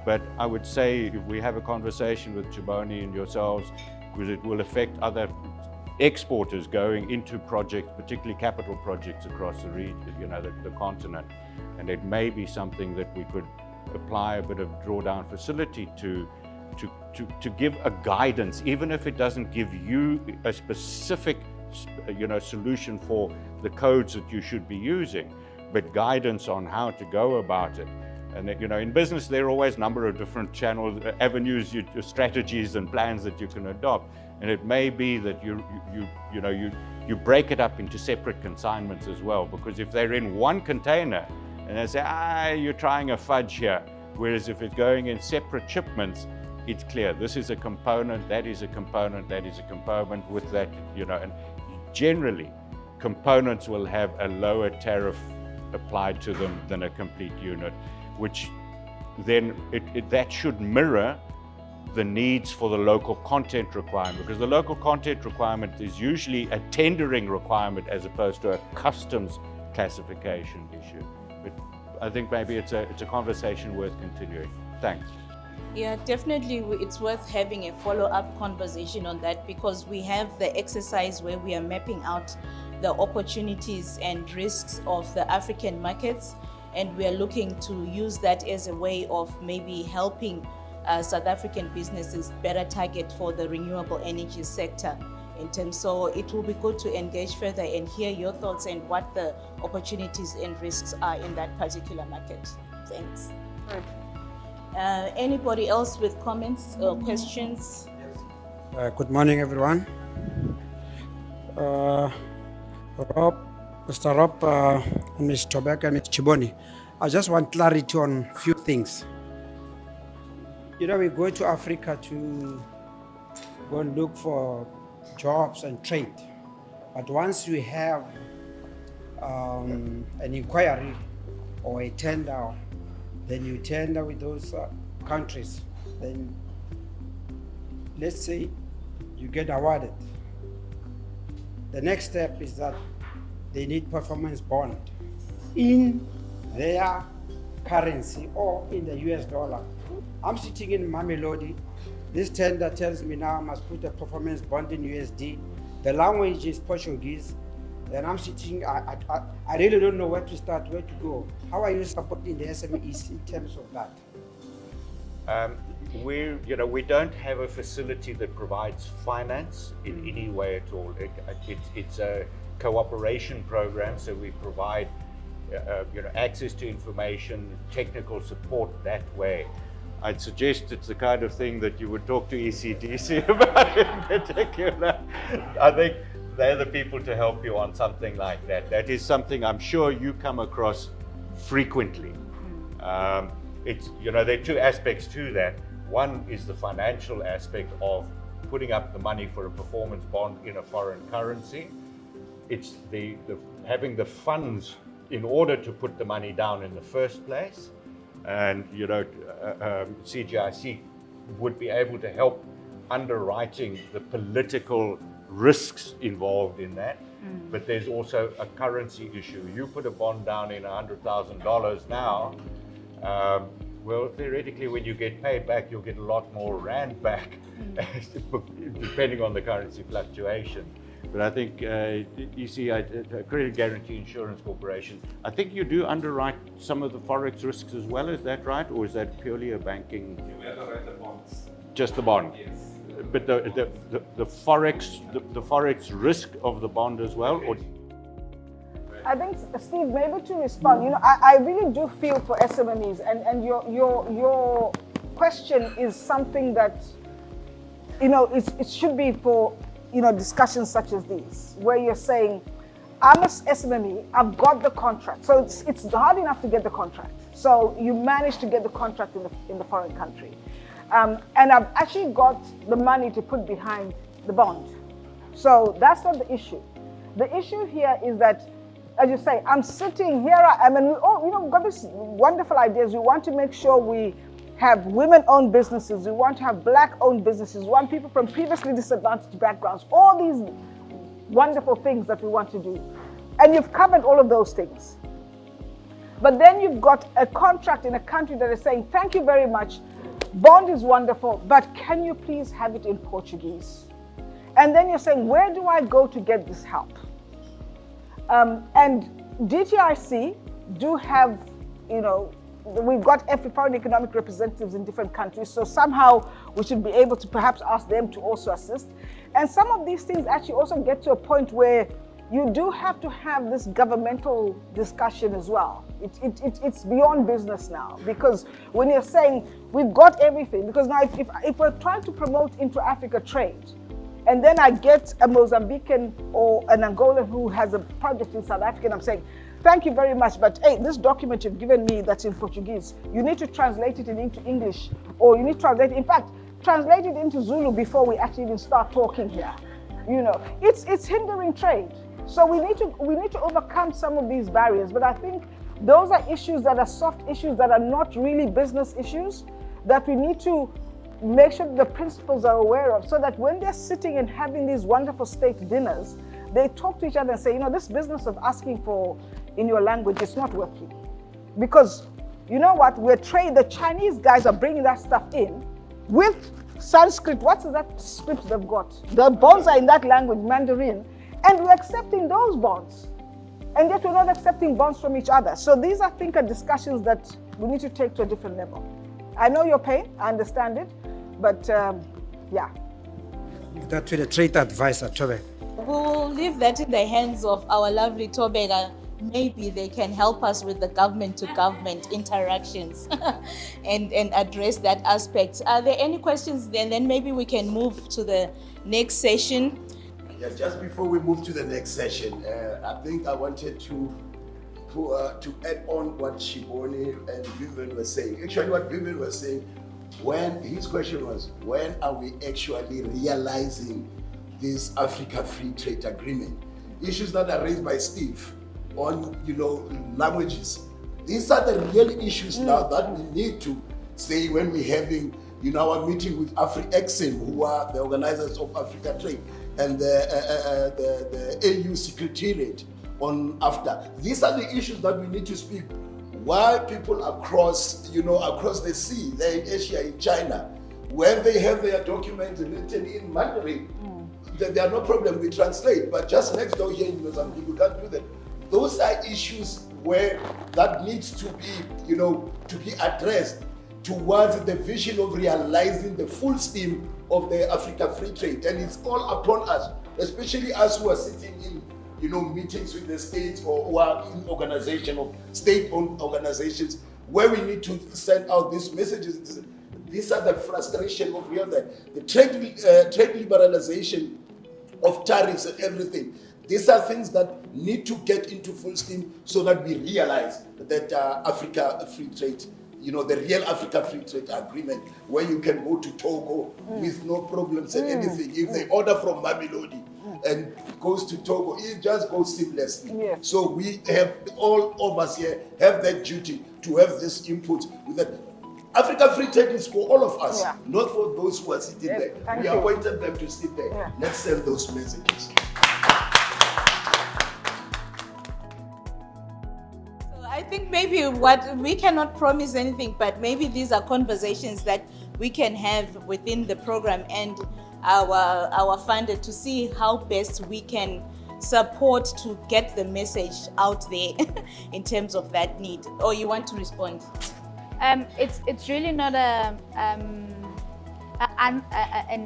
But I would say if we have a conversation with Chiboni and yourselves, because it will affect other exporters going into projects, particularly capital projects across the region, the continent. And it may be something that we could apply a bit of drawdown facility to give a guidance, even if it doesn't give you a specific solution for the codes that you should be using, but guidance on how to go about it. And in business, there are always a number of different channels, avenues, strategies and plans that you can adopt. And it may be that you break it up into separate consignments as well, because if they're in one container and they say, you're trying a fudge here, whereas if it's going in separate shipments, it's clear this is a component, that is a component, that is a component with that, and generally components will have a lower tariff applied to them than a complete unit, which then that should mirror the needs for the local content requirement, because the local content requirement is usually a tendering requirement as opposed to a customs classification issue. But I think maybe it's a conversation worth continuing. Thanks. Yeah, definitely it's worth having a follow-up conversation on that, because we have the exercise where we are mapping out the opportunities and risks of the African markets, and we are looking to use that as a way of maybe helping South African businesses better target for the renewable energy sector in terms. So it will be good to engage further and hear your thoughts and what the opportunities and risks are in that particular market. Thanks. Anybody else with comments or questions? Good morning, everyone. Mr. Rob, Ms. Tobeka, Ms. Chiboni, I just want clarity on a few things. We go to Africa to go and look for jobs and trade. But once we have an inquiry or a tender, then you tender with those countries. Then let's say you get awarded. The next step is that they need performance bond in their currency or in the US dollar. I'm sitting in Mamelodi. This tender tells me now I must put a performance bond in USD. The language is Portuguese. Then I'm sitting, I really don't know where to start, where to go. How are you supporting the SMEs in terms of that? We don't have a facility that provides finance in any way at all. It's a cooperation program, so we provide access to information, technical support that way. I'd suggest it's the kind of thing that you would talk to ECDC about in particular. I think they're the people to help you on something like that. That is something I'm sure you come across frequently. There are two aspects to that. One is the financial aspect of putting up the money for a performance bond in a foreign currency. It's the having the funds in order to put the money down in the first place. And CGIC would be able to help underwriting the political risks involved in that. But there's also a currency issue. You put a bond down in $100,000 now, well, theoretically, when you get paid back, you'll get a lot more rand back, depending on the currency fluctuation. But I think, you see, Credit Guarantee Insurance Corporation, I think you do underwrite some of the Forex risks as well, is that right? Or is that purely a banking? We underwrite the bonds. Just the bond? Yes. But the Forex risk of the bond as well? Or? I think, Steve, maybe to respond, you know, I really do feel for SMMEs, and your question is something that, you know, it should be for, you know, discussions such as these, where you're saying, I'm a SMME, I've got the contract. So it's hard enough to get the contract. So you manage to get the contract in the foreign country. And I've actually got the money to put behind the bond. So that's not the issue. The issue here is that, as you say, I'm sitting here, and we all, you know, we've got these wonderful ideas. We want to make sure we have women-owned businesses. We want to have black-owned businesses. We want people from previously disadvantaged backgrounds. All these wonderful things that we want to do. And you've covered all of those things. But then you've got a contract in a country that is saying, thank you very much. Bond is wonderful, but can you please have it in Portuguese? And then you're saying, where do I go to get this help? And DTIC do have, you know, we've got foreign economic representatives in different countries, so somehow we should be able to perhaps ask them to also assist. And some of these things actually also get to a point where you do have to have this governmental discussion as well. It's beyond business now, because when you're saying we've got everything, because now if we're trying to promote intra-Africa trade, and then I get a Mozambican or an Angolan who has a project in South Africa, and I'm saying, thank you very much, but hey, this document you've given me that's in Portuguese, you need to translate it into English, or you need to translate it, in fact, translate it into Zulu before we actually even start talking here. You know, it's hindering trade. So we need to overcome some of these barriers, but I think those are issues that are soft issues that are not really business issues, that we need to make sure the principals are aware of, so that when they're sitting and having these wonderful state dinners, they talk to each other and say, you know, this business of asking for in your language, it's not working. Because you know what, the Chinese guys are bringing that stuff in with Sanskrit. What's that script they've got? The bonds are in that language, Mandarin, and we're accepting those bonds. And yet we're not accepting bonds from each other. So these, I think, are discussions that we need to take to a different level. I know your pain, I understand it, but yeah. That to the trade advisor, Tobe. We'll leave that in the hands of our lovely Tobeka. Maybe they can help us with the government-to-government interactions and address that aspect. Are there any questions? Then maybe we can move to the next session. Yeah, just before we move to the next session, I think I wanted to add on what Shiboni and Vivian were saying. Actually, what Vivian was saying, his question was, when are we actually realizing this Africa Free Trade Agreement? Issues that are raised by Steve on, you know, languages. These are the real issues now that we need to say when we're having, you know, our meeting with AfriExim, who are the organizers of Africa Trade, and the AU Secretariat on AFTA. These are the issues that we need to speak. Why people across the sea, they're in Asia, in China, when they have their documents written in Mandarin, there are no problem, we translate, but just next door here in Mozambique, we can't do that. Those are issues where that needs to be, you know, to be addressed towards the vision of realizing the full steam of the Africa Free Trade. And it's all upon us, especially us who are sitting in, you know, meetings with the states or who are in organization of state-owned organizations, where we need to send out these messages. These are the frustration of the trade liberalization of tariffs and everything. These are things that need to get into full steam so that we realize that Africa Free Trade, you know, the real Africa Free Trade Agreement, where you can go to Togo with no problems and anything. If they order from Mamelodi and goes to Togo, it just goes seamlessly. Yeah. So we have, all of us here have that duty to have this input with that. Africa Free Trade is for all of us, not for those who are sitting there. We appointed them to sit there. Yeah. Let's send those messages. maybe what we cannot promise anything, but maybe these are conversations that we can have within the program and our funder to see how best we can support to get the message out there in terms of that need. Or you want to respond? It's really not an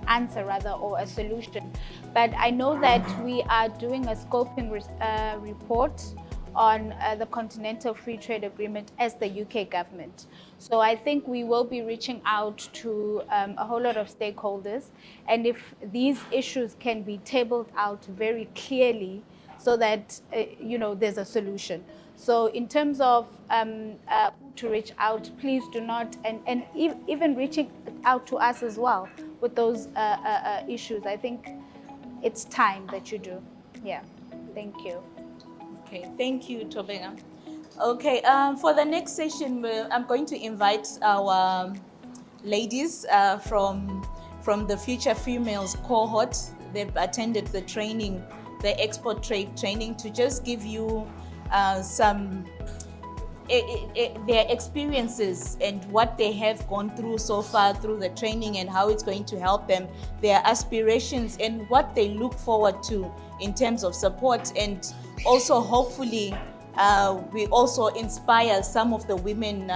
answer rather, or a solution, but I know that we are doing a scoping report on the Continental Free Trade Agreement as the UK government. So I think we will be reaching out to a whole lot of stakeholders, and if these issues can be tabled out very clearly so that there's a solution. So in terms of who to reach out, please do not, and even reaching out to us as well with those issues. I think it's time that you do. Yeah, thank you. Okay, thank you, Tobeka. Okay, for the next session, I'm going to invite our ladies from the Future Females cohort. They've attended the training, the export trade training, to just give you some their experiences and what they have gone through so far through the training and how it's going to help them, their aspirations and what they look forward to in terms of support. And also hopefully we also inspire some of the women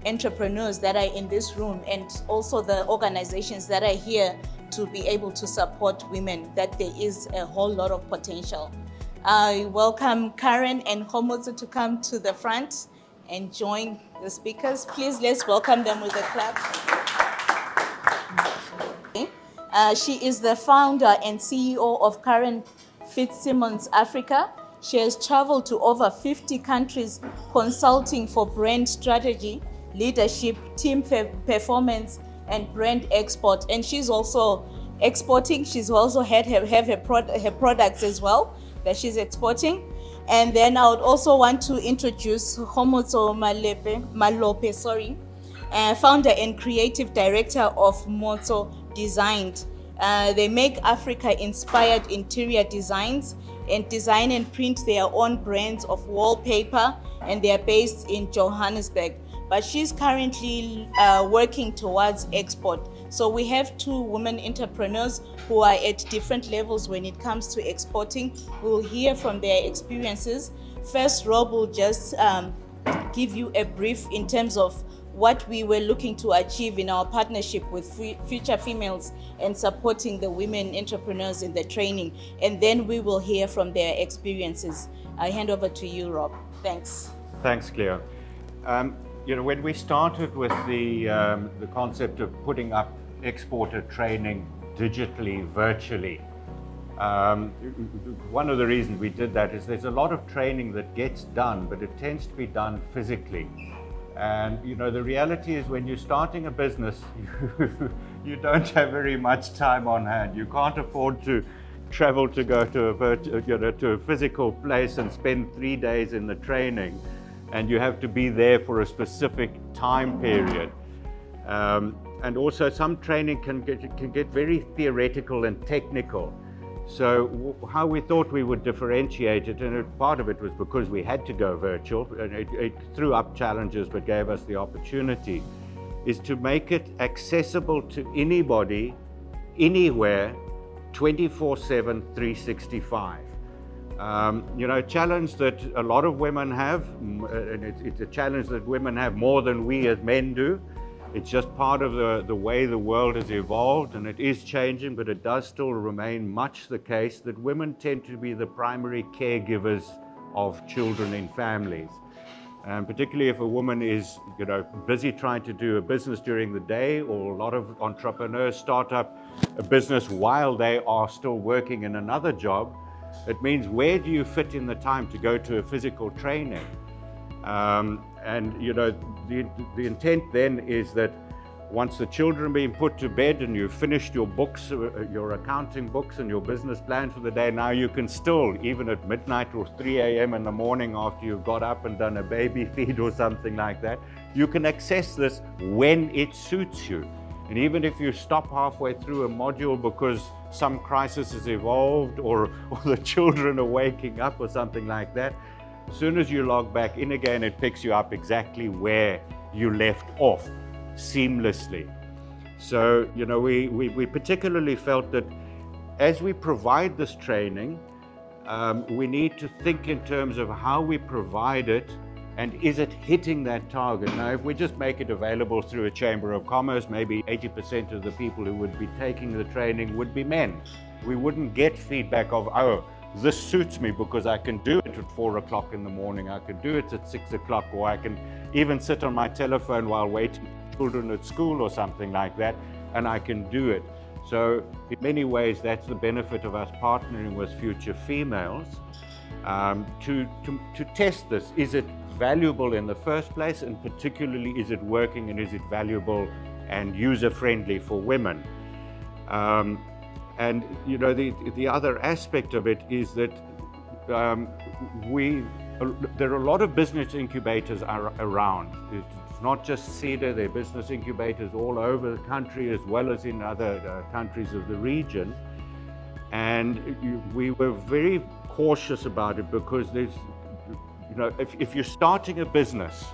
entrepreneurs that are in this room and also the organizations that are here to be able to support women, that there is a whole lot of potential. I welcome Karen and Homotso to come to the front and join the speakers. Please, let's welcome them with a clap. She is the founder and CEO of Karen Fitzsimmons Africa. She has traveled to over 50 countries consulting for brand strategy, leadership, team performance, and brand export. And she's also exporting. She's also have her products as well that she's exporting. And then I would also want to introduce Homotso Malope, founder and creative director of Motso Designed. They make Africa-inspired interior designs and design and print their own brands of wallpaper, and they are based in Johannesburg. But she's currently working towards export. So we have two women entrepreneurs who are at different levels when it comes to exporting. We'll hear from their experiences. First, Rob will just give you a brief in terms of what we were looking to achieve in our partnership with Future Females and supporting the women entrepreneurs in the training. And then we will hear from their experiences. I hand over to you, Rob. Thanks. Thanks, Cleo. When we started with the concept of putting up exporter training digitally, virtually, one of the reasons we did that is there's a lot of training that gets done, but it tends to be done physically. And the reality is when you're starting a business, you don't have very much time on hand. You can't afford to travel to go to a physical place and spend 3 days in the training, and you have to be there for a specific time period. And also some training can get very theoretical and technical. So how we thought we would differentiate it, and part of it was because we had to go virtual, and it threw up challenges but gave us the opportunity, is to make it accessible to anybody, anywhere, 24/7, 365. A challenge that a lot of women have, and it's a challenge that women have more than we as men do. It's just part of the way the world has evolved, and it is changing, but it does still remain much the case that women tend to be the primary caregivers of children in families. Particularly if a woman is busy trying to do a business during the day, or a lot of entrepreneurs start up a business while they are still working in another job. It means, where do you fit in the time to go to a physical training? The intent then is that once the children are being put to bed and you've finished your books, your accounting books and your business plan for the day, now you can still, even at midnight or 3 a.m. in the morning after you've got up and done a baby feed or something like that, you can access this when it suits you. And even if you stop halfway through a module because some crisis has evolved or the children are waking up or something like that, As soon as you log back in again, it picks you up exactly where you left off seamlessly. So, you know, we particularly felt that as we provide this training, we need to think in terms of how we provide it and is it hitting that target. Now, if we just make it available through a Chamber of Commerce, maybe 80% of the people who would be taking the training would be men. We wouldn't get feedback of, oh, this suits me because I can do it at 4 o'clock in the morning, I can do it at 6 o'clock, or I can even sit on my telephone while waiting for children at school or something like that, and I can do it. So in many ways, that's the benefit of us partnering with Future Females to test this. Is it valuable in the first place, and particularly is it working, and is it valuable and user-friendly for women? And you know, the other aspect of it is that there are a lot of business incubators around. It's not just CEDA, there are business incubators all over the country as well as in other countries of the region. And we were very cautious about it because there's, you know, if you're starting a business,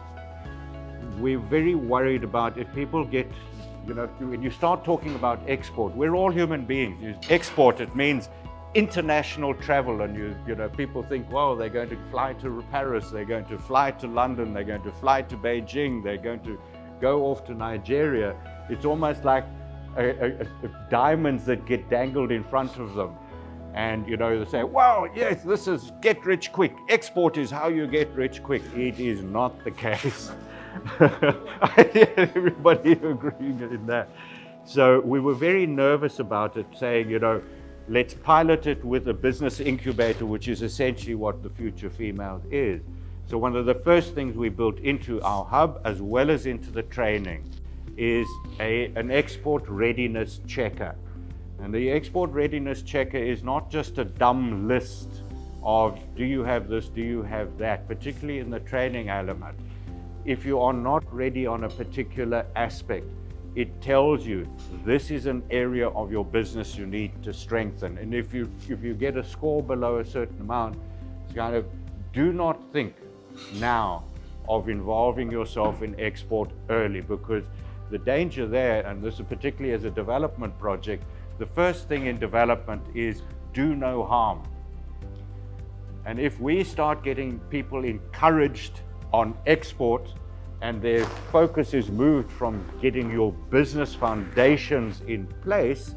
we're very worried about if people get, you know, when you start talking about export, we're all human beings. You export, it means international travel, and you know, people think, well, they're going to fly to Paris, they're going to fly to London, they're going to fly to Beijing, they're going to go off to Nigeria. It's almost like diamonds that get dangled in front of them. And you know, they say, wow, yes, this is get rich quick. Export is how you get rich quick. It is not the case. I hear everybody agreeing in that. So we were very nervous about it, saying, you know, let's pilot it with a business incubator, which is essentially what the Future Females is. So one of the first things we built into our hub, as well as into the training, is an export readiness checker. And the export readiness checker is not just a dumb list of, do you have this, do you have that, particularly in the training element. If you are not ready on a particular aspect, it tells you this is an area of your business you need to strengthen. And if you get a score below a certain amount, it's kind of, do not think now of involving yourself in export early, because the danger there, and this is particularly as a development project, the first thing in development is do no harm. And if we start getting people encouraged on export and their focus is moved from getting your business foundations in place,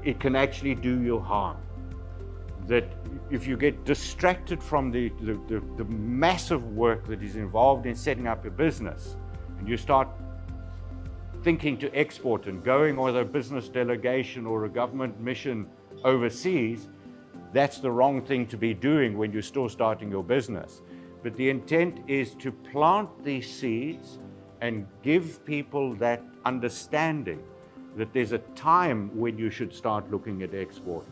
it can actually do you harm. That if you get distracted from the massive work that is involved in setting up a business, and you start thinking to export and going with a business delegation or a government mission overseas, that's the wrong thing to be doing when you're still starting your business. But the intent is to plant these seeds and give people that understanding that there's a time when you should start looking at export.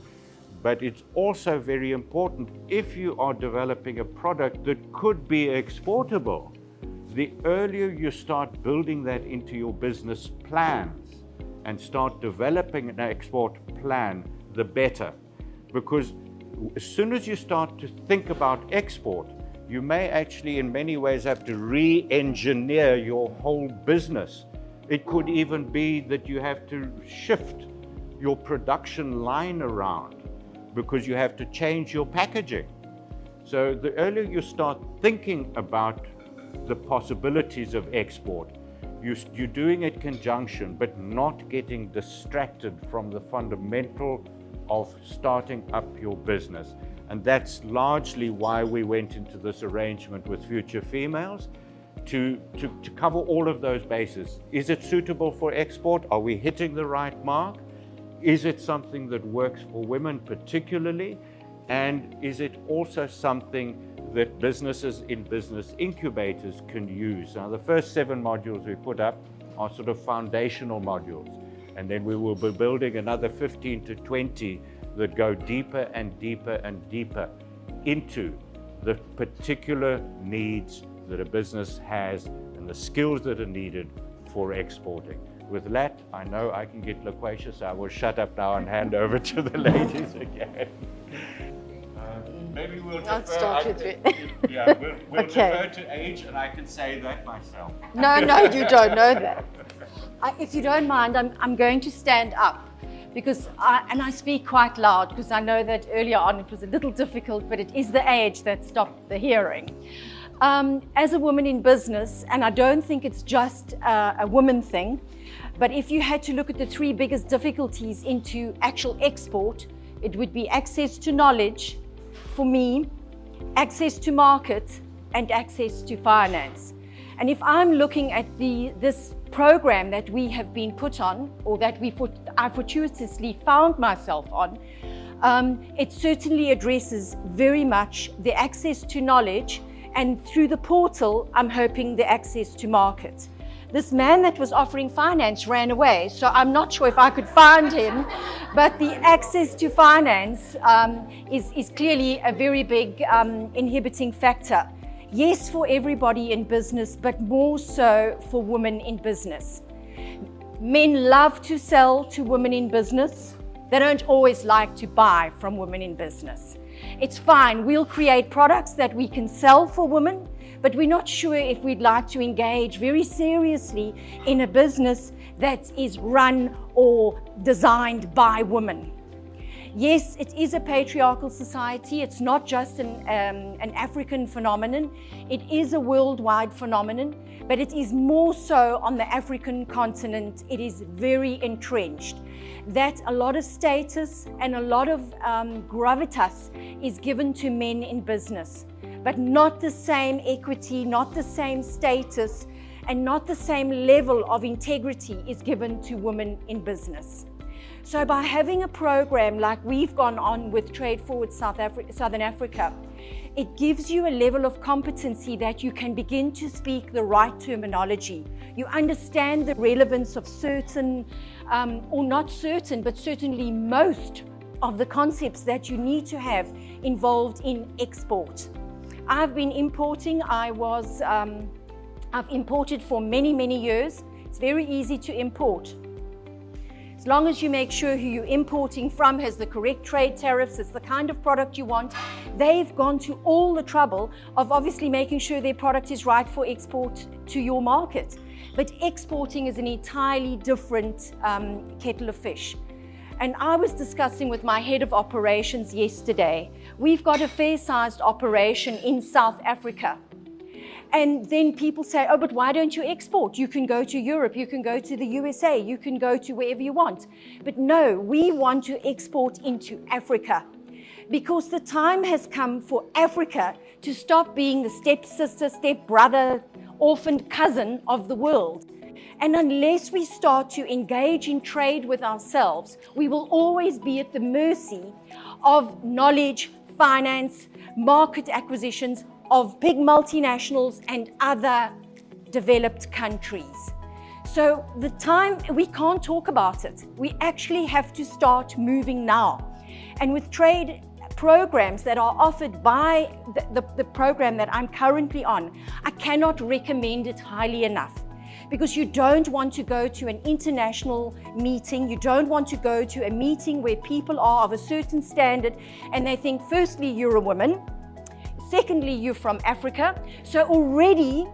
But it's also very important, if you are developing a product that could be exportable, the earlier you start building that into your business plans and start developing an export plan, the better. Because as soon as you start to think about export, you may actually in many ways have to re-engineer your whole business. It could even be that you have to shift your production line around because you have to change your packaging. So the earlier you start thinking about the possibilities of export, you're doing it conjunction, but not getting distracted from the fundamental of starting up your business. And that's largely why we went into this arrangement with Future Females, to cover all of those bases. Is it suitable for export? Are we hitting the right mark? Is it something that works for women particularly? And is it also something that businesses in business incubators can use? Now, the first 7 modules we put up are sort of foundational modules. And then we will be building another 15 to 20 that go deeper and deeper and deeper into the particular needs that a business has and the skills that are needed for exporting. With that, I know I can get loquacious, so I will shut up now and hand over to the ladies again. Maybe we'll I'll defer. start with it. Yeah, we'll Okay. defer to age, and I can say that myself. No, you don't know that. If you don't mind, I'm going to stand up because I speak quite loud because I know that earlier on it was a little difficult, but it is the age that stopped the hearing. As a woman in business, and I don't think it's just a woman thing, but if you had to look at the three biggest difficulties into actual export, it would be access to knowledge, for me, access to market, and access to finance. And if I'm looking at this program that we have been put on, or that I fortuitously found myself on, it certainly addresses very much the access to knowledge, and through the portal, I'm hoping the access to market. This man that was offering finance ran away, so I'm not sure if I could find him, but the access to finance is clearly a very big inhibiting factor. Yes, for everybody in business, but more so for women in business. Men love to sell to women in business. They don't always like to buy from women in business. It's fine, we'll create products that we can sell for women, but we're not sure if we'd like to engage very seriously in a business that is run or designed by women. Yes, it is a patriarchal society. It's not just an African phenomenon. It is a worldwide phenomenon, but it is more so on the African continent. It is very entrenched. That a lot of status and a lot of gravitas is given to men in business, but not the same equity, not the same status, and not the same level of integrity is given to women in business. So by having a program like we've gone on with Trade Forward Southern Africa, it gives you a level of competency that you can begin to speak the right terminology. You understand the relevance of certain, or not certain, but certainly most of the concepts that you need to have involved in export. I've been importing. I've imported for many, many years. It's very easy to import. As long as you make sure who you're importing from has the correct trade tariffs, it's the kind of product you want. They've gone to all the trouble of obviously making sure their product is right for export to your market. But exporting is an entirely different kettle of fish. And I was discussing with my head of operations yesterday. We've got a fair-sized operation in South Africa. And then people say, oh, but why don't you export? You can go to Europe, you can go to the USA, you can go to wherever you want. But no, we want to export into Africa because the time has come for Africa to stop being the stepsister, stepbrother, orphaned cousin of the world. And unless we start to engage in trade with ourselves, we will always be at the mercy of knowledge, finance, market acquisitions, of big multinationals and other developed countries. So the time, we can't talk about it. We actually have to start moving now. And with trade programs that are offered by the program that I'm currently on, I cannot recommend it highly enough. Because you don't want to go to an international meeting, you don't want to go to a meeting where people are of a certain standard and they think, firstly, you're a woman, secondly, you're from Africa. So already,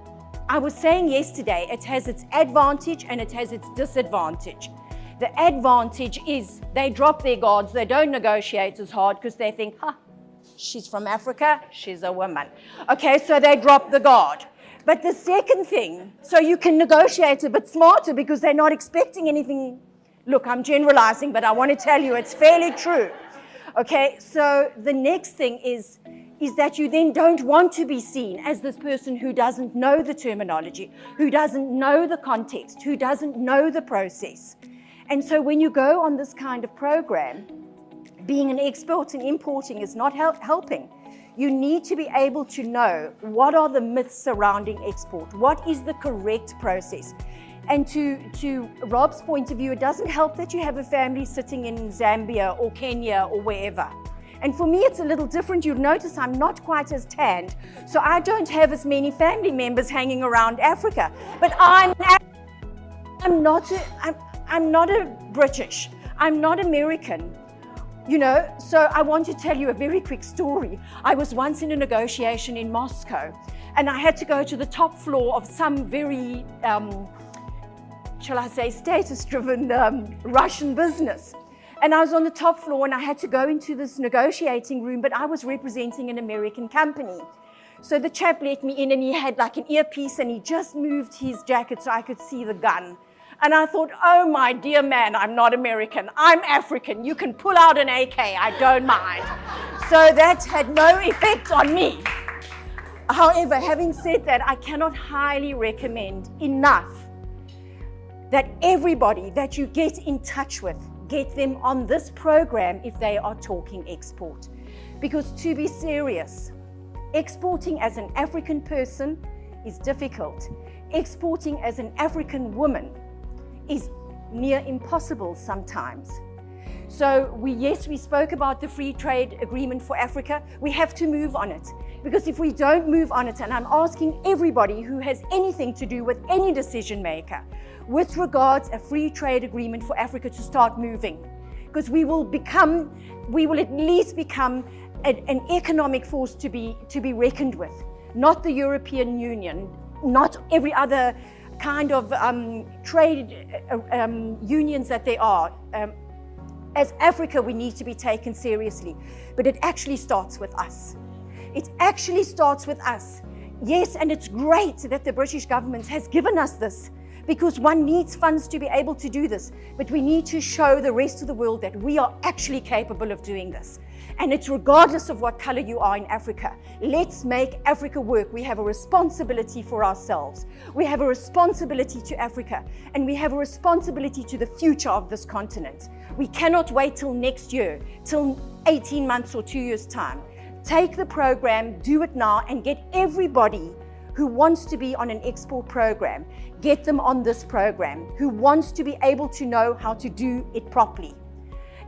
I was saying yesterday, it has its advantage and it has its disadvantage. The advantage is they drop their guards, they don't negotiate as hard because they think, she's from Africa, she's a woman. Okay, so they drop the guard. But the second thing, so you can negotiate a bit smarter because they're not expecting anything. Look, I'm generalizing, but I want to tell you it's fairly true. Okay, so the next thing is that you then don't want to be seen as this person who doesn't know the terminology, who doesn't know the context, who doesn't know the process. And so when you go on this kind of program, being an expert and importing is not helping. You need to be able to know what are the myths surrounding export, what is the correct process. And to Rob's point of view, it doesn't help that you have a family sitting in Zambia or Kenya or wherever. And for me, it's a little different. You'll notice I'm not quite as tanned, so I don't have as many family members hanging around Africa. But I'm not a British, I'm not American. You know, so I want to tell you a very quick story. I was once in a negotiation in Moscow, and I had to go to the top floor of some very, shall I say, status-driven Russian business. And I was on the top floor, and I had to go into this negotiating room, but I was representing an American company. So the chap let me in, and he had like an earpiece, and he just moved his jacket so I could see the gun. And I thought, oh my dear man, I'm not American, I'm African. You can pull out an AK, I don't mind. So that had no effect on me. However, having said that, I cannot highly recommend enough that everybody that you get in touch with, get them on this program if they are talking export. Because to be serious, exporting as an African person is difficult. Exporting as an African woman is near impossible sometimes. So we spoke about the free trade agreement for Africa. We have to move on it, because if we don't move on it, and I'm asking everybody who has anything to do with any decision maker with regards a free trade agreement for Africa to start moving, because we will at least become an economic force to be reckoned with, not the European Union, not every other kind of trade unions that there are. As Africa, we need to be taken seriously, but it actually starts with us. It actually starts with us. Yes, and it's great that the British government has given us this, because one needs funds to be able to do this, but we need to show the rest of the world that we are actually capable of doing this. And it's regardless of what color you are in Africa. Let's make Africa work. We have a responsibility for ourselves. We have a responsibility to Africa, and we have a responsibility to the future of this continent. We cannot wait till next year, till 18 months or 2 years' time. Take the program, do it now, and get everybody who wants to be on an export program, get them on this program, who wants to be able to know how to do it properly.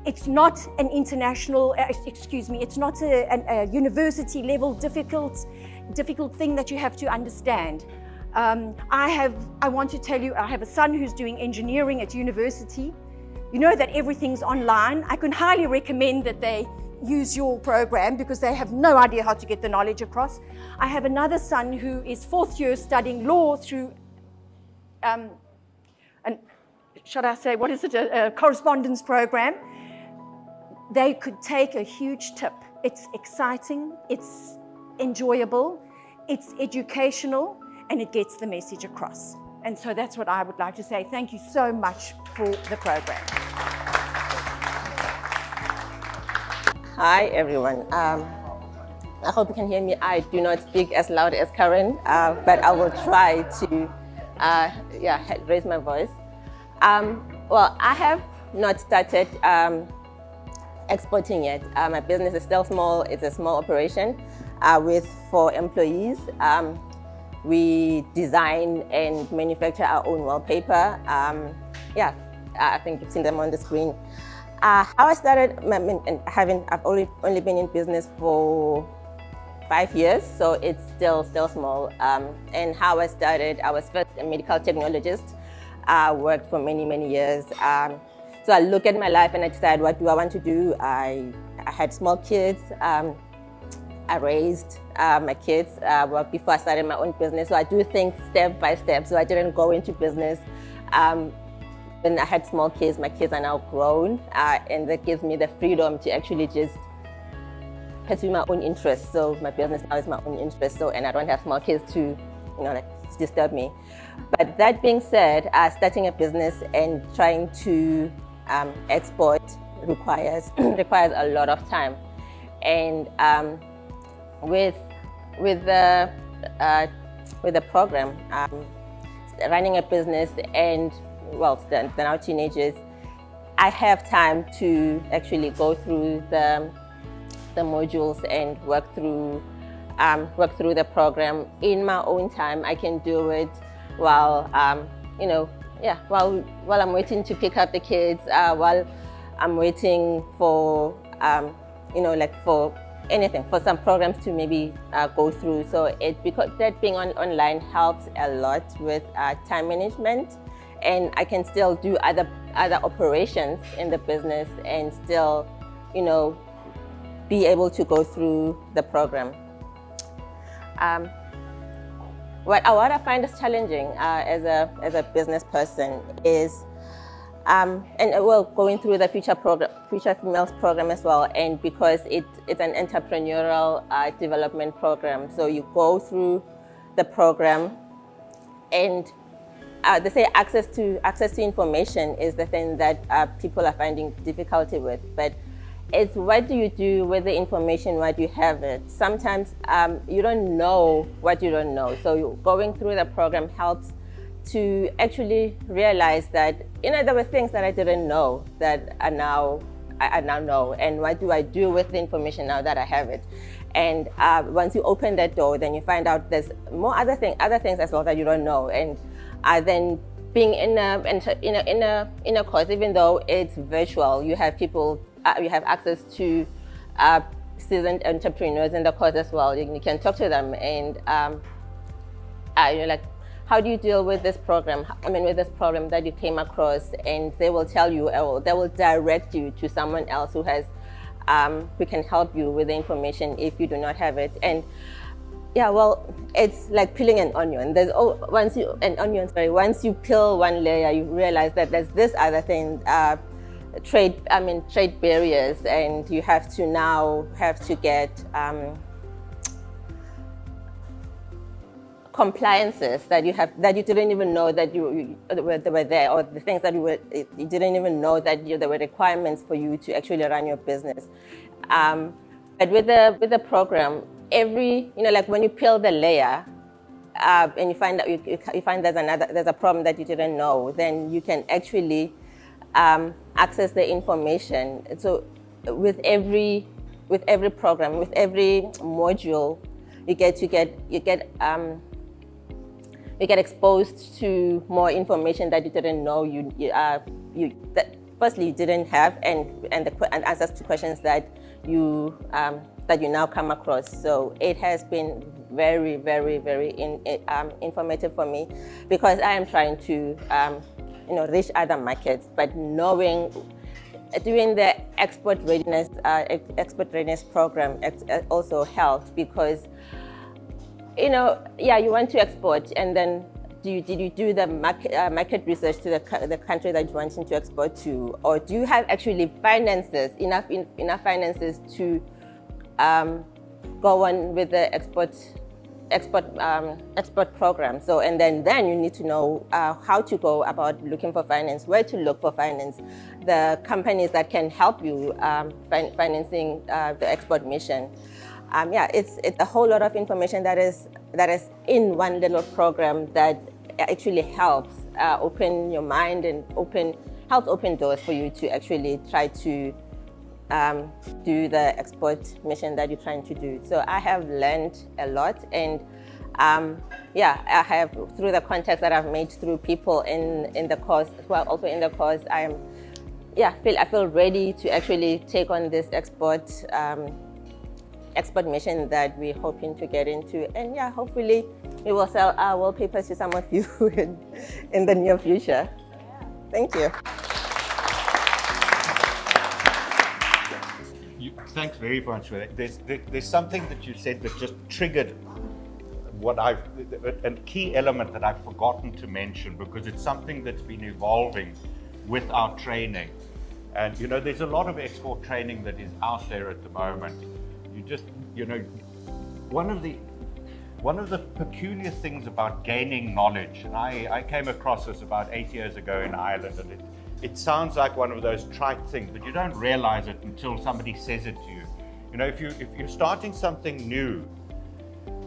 It's not an international, it's not a university level difficult thing that you have to understand. I want to tell you, I have a son who's doing engineering at university. You know that everything's online. I can highly recommend that they use your program, because they have no idea how to get the knowledge across. I have another son who is 4th year studying law through, a correspondence program. They could take a huge tip. It's exciting, it's enjoyable, it's educational, and it gets the message across. And so that's what I would like to say. Thank you so much for the program. Hi, everyone. I hope you can hear me. I do not speak as loud as Karen, but I will try to raise my voice. Well, I have not started exporting yet. My business is still small. It's a small operation with 4 employees. We design and manufacture our own wallpaper. I think you've seen them on the screen. How I started, I've only been in business for 5 years, so it's still small. And how I started, I was first a medical technologist. I worked for many years. So I look at my life and I decide, what do I want to do? I had small kids. I raised my kids before I started my own business. So I do things step by step. So I didn't go into business. When I had small kids, my kids are now grown, and that gives me the freedom to actually just pursue my own interests. So my business now is my own interest. So, and I don't have small kids to, disturb me. But that being said, starting a business and trying to export requires a lot of time. And with the program, running a business and they're now teenagers, I have time to actually go through the modules and work through the program in my own time. I can do it while while I'm waiting to pick up the kids, while I'm waiting for for anything, for some programs to maybe go through. So because that being online helps a lot with time management, and I can still do other operations in the business and still be able to go through the program. What I find is challenging as a business person is, going through the Future Females program as well, and because it's an entrepreneurial development program, so you go through the program, and they say access to information is the thing that people are finding difficulty with, but it's what do you do with the information once you have it. Sometimes you don't know what you don't know, so going through the program helps to actually realize that there were things that I didn't know that I now know, and what do I do with the information now that I have it. And once you open that door, then you find out there's more other things as well that you don't know. And then being in a course, even though it's virtual, you have people, you have access to seasoned entrepreneurs in the course as well. You can talk to them, and like, how do you deal with this program? With this problem that you came across, and they will tell you, or they will direct you to someone else who has, who can help you with the information if you do not have it. And yeah, well, it's like peeling an onion. Once you peel one layer, you realize that there's this other thing, trade barriers, and you have to get compliances that you didn't even know that they were there, or the things that you didn't even know that there were requirements for you to actually run your business. But with the program, like when you peel the layer, and you find there's a problem that you didn't know, then you can actually access the information. So with every program, with every module, you get exposed to more information that you didn't know firstly you didn't have, and answers to questions that you now come across. So it has been very, very, very informative for me, because I am trying to reach other markets, but doing the export readiness program also helped, because you want to export, and then did you do the market research to the country that you're wanting to export to, or do you have actually enough finances to go on with the export program? So, and then you need to know how to go about looking for finance, where to look for finance, the companies that can help you financing the export mission. It's a whole lot of information that is in one little program that actually helps open your mind and helps open doors for you to actually try to do the export mission that you're trying to do. So I have learned a lot, and I have, through the contacts that I've made through people in the course, who are also in the course, I feel ready to actually take on this export mission that we're hoping to get into. And hopefully we will sell our wallpapers to some of you in the near future. Thank you. Thanks very much for that. There's something that you said that just triggered a key element that I've forgotten to mention, because it's something that's been evolving with our training. And there's a lot of export training that is out there at the moment. One of the peculiar things about gaining knowledge, and I came across this about 8 years ago in Ireland, and it sounds like one of those trite things, but you don't realize it until somebody says it to you. If you're starting something new,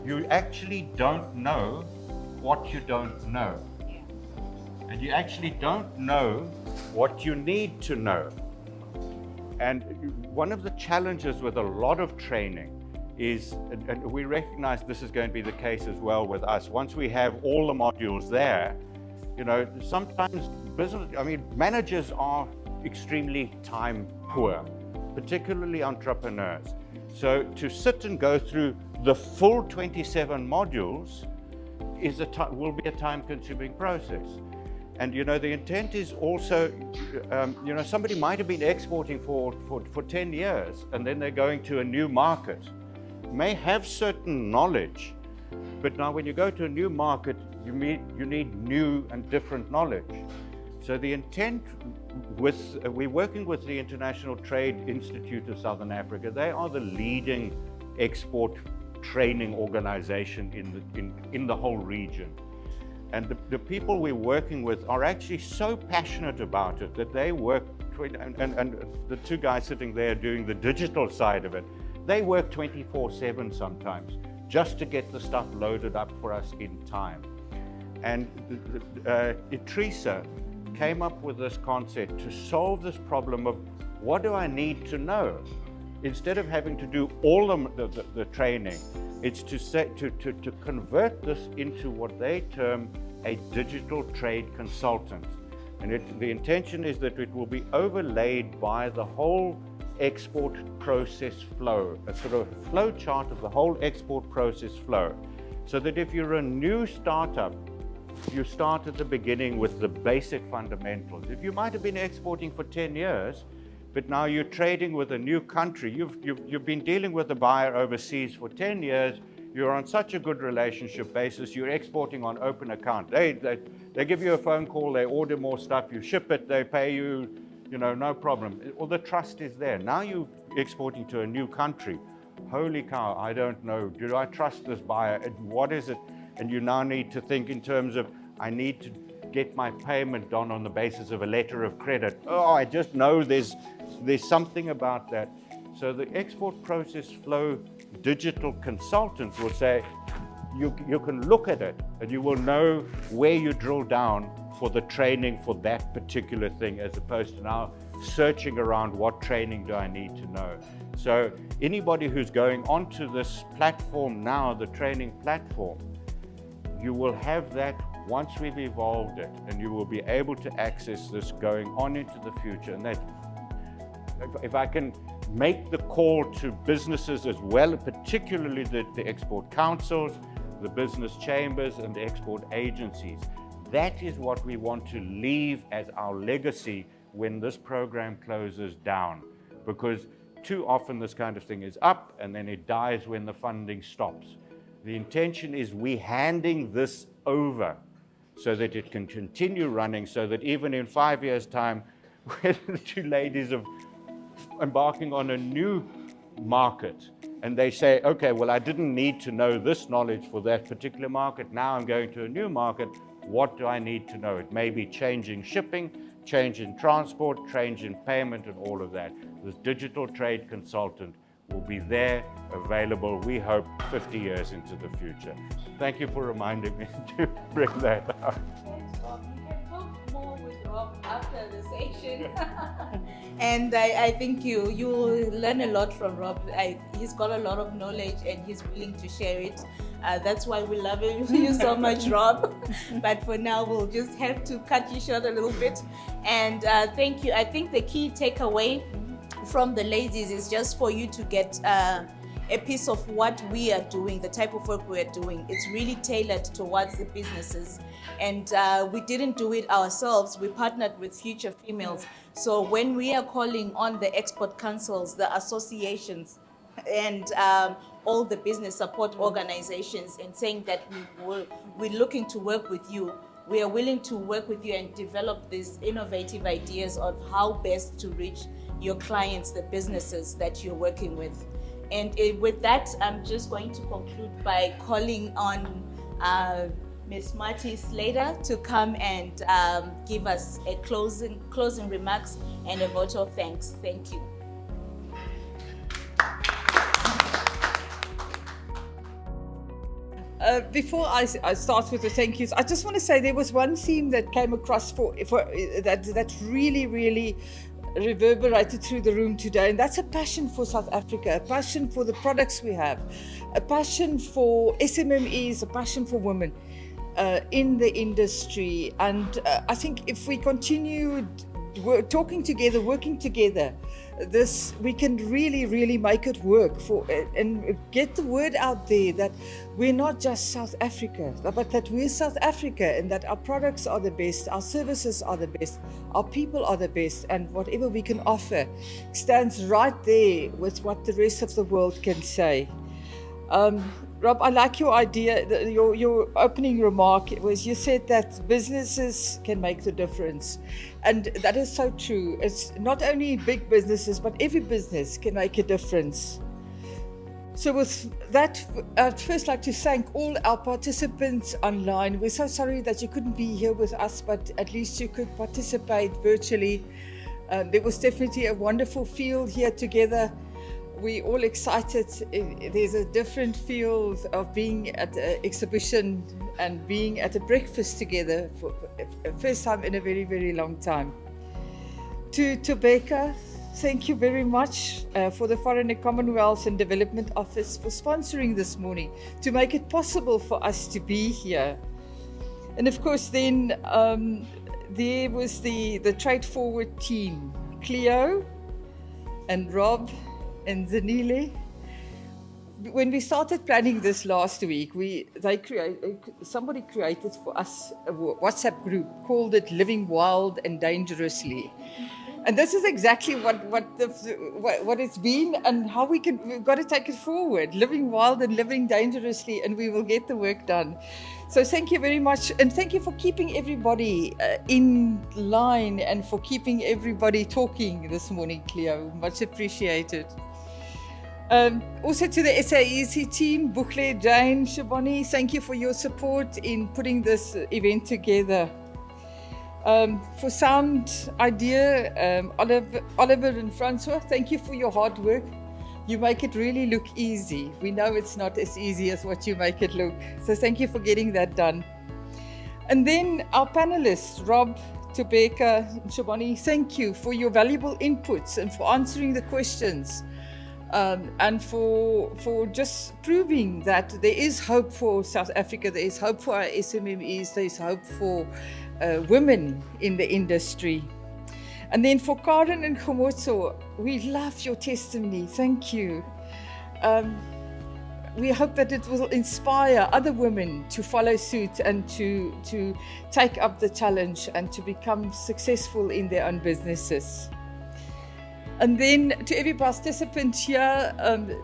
you actually don't know what you don't know. And you actually don't know what you need to know. And one of the challenges with a lot of training is, and we recognize this is going to be the case as well with us, once we have all the modules there, sometimes managers are extremely time poor, particularly entrepreneurs. So to sit and go through the full 27 modules will be a time-consuming process. And the intent is also, somebody might have been exporting for 10 years and then they're going to a new market, may have certain knowledge, but now when you go to a new market, you need new and different knowledge. So the intent we're working with the International Trade Institute of Southern Africa. They are the leading export training organization in the whole region. And the people we're working with are actually so passionate about it that they work, and the two guys sitting there doing the digital side of it, they work 24/7 sometimes just to get the stuff loaded up for us in time. And Teresa came up with this concept to solve this problem of what do I need to know? Instead of having to do all the training, it's to convert this into what they term a digital trade consultant. And the intention is that it will be overlaid by the whole export process flow, a sort of flow chart of the whole export process flow, so that if you're a new startup, you start at the beginning with the basic fundamentals. If you might have been exporting for 10 years, but now you're trading with a new country, you've been dealing with a buyer overseas for 10 years, you're on such a good relationship basis, you're exporting on open account. They give you a phone call, they order more stuff, you ship it, they pay you, no problem. All the trust is there. Now you're exporting to a new country. Holy cow, I don't know, do I trust this buyer? What is it? And you now need to think in terms of, I need to get my payment done on the basis of a letter of credit. Oh, I just know there's something about that. So the export process flow digital consultant will say, you can look at it and you will know where you drill down for the training for that particular thing, as opposed to now searching around what training do I need to know. So anybody who's going onto this platform now, the training platform, you will have that once we've evolved it, and you will be able to access this going on into the future. And that, if I can make the call to businesses as well, particularly the export councils, the business chambers and the export agencies, that is what we want to leave as our legacy when this program closes down. Because too often this kind of thing is up and then it dies when the funding stops. The intention is we're handing this over so that it can continue running, so that even in 5 years' time, when the two ladies are embarking on a new market and they say, okay, well, I didn't need to know this knowledge for that particular market. Now I'm going to a new market. What do I need to know? It may be changing shipping, change in transport, change in payment, and all of that. This digital trade consultant will be there, available, we hope, 50 years into the future. Thank you for reminding me to bring that up. You can talk more with Rob after the session. And I think you'll learn a lot from Rob. He's got a lot of knowledge and he's willing to share it. That's why we love you so much, Rob. But for now, we'll just have to cut you short a little bit. And thank you. I think the key takeaway from the ladies is just for you to get a piece of what we are doing, the type of work we are doing. It's really tailored towards the businesses. And we didn't do it ourselves. We partnered with Future Females. So when we are calling on the export councils, the associations, and all the business support organizations, and saying that we're looking to work with you, we are willing to work with you and develop these innovative ideas of how best to reach your clients, the businesses that you're working with. And with that, I'm just going to conclude by calling on Ms. Marty Slater to come and give us a closing remarks and a vote of thanks. Thank you. Before I start with the thank yous, I just want to say there was one theme that came across that really reverberated through the room today, and that's a passion for South Africa, a passion for the products we have, a passion for SMMEs, a passion for women in the industry. And I think if we continue talking together, working together, we can really make it work and get the word out there that we're not just South Africa, but that we're South Africa, and that our products are the best, our services are the best, our people are the best, and whatever we can offer stands right there with what the rest of the world can say. Rob, I like your idea, your opening remark was you said that businesses can make the difference. And that is so true. It's not only big businesses, but every business can make a difference. So with that, I'd first like to thank all our participants online. We're so sorry that you couldn't be here with us, but at least you could participate virtually. There was definitely a wonderful feel here together. We're all excited. There's a different feel of being at an exhibition and being at a breakfast together for the first time in a very long time. To Tobeka, thank you very much for the Foreign Commonwealth and Development Office for sponsoring this morning to make it possible for us to be here. And of course then there was the Trade Forward team, Cleo and Rob and Zanile. When we started planning this last week, somebody created for us a WhatsApp group, called it Living Wild and Dangerously. And this is exactly what it's been and how we've got to take it forward, living wild and living dangerously, and we will get the work done. So thank you very much, and thank you for keeping everybody in line and for keeping everybody talking this morning, Cleo. Much appreciated. Also to the SAEEC team, Bukhle, Jane, Shabani, thank you for your support in putting this event together. For sound idea, Oliver and Francois, thank you for your hard work. You make it really look easy. We know it's not as easy as what you make it look. So thank you for getting that done. And then our panelists, Rob, Tobeka, and Shabani, thank you for your valuable inputs and for answering the questions. And for just proving that there is hope for South Africa, there is hope for our SMMEs, there is hope for women in the industry. And then for Karen and Khomotso, we love your testimony. Thank you. We hope that it will inspire other women to follow suit and to take up the challenge and to become successful in their own businesses. And then to every participant here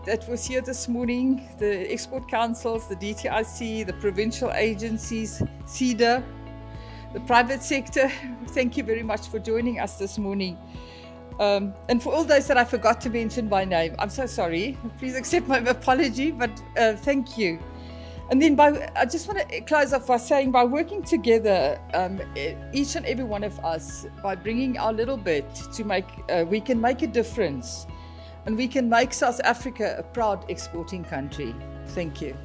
that was here this morning, the export councils, the DTIC, the provincial agencies, CEDA, the private sector, thank you very much for joining us this morning. And for all those that I forgot to mention by name, I'm so sorry. Please accept my apology, but thank you. And then I just want to close off by saying, by working together, each and every one of us, by bringing our little bit to make, we can make a difference, and we can make South Africa a proud exporting country. Thank you.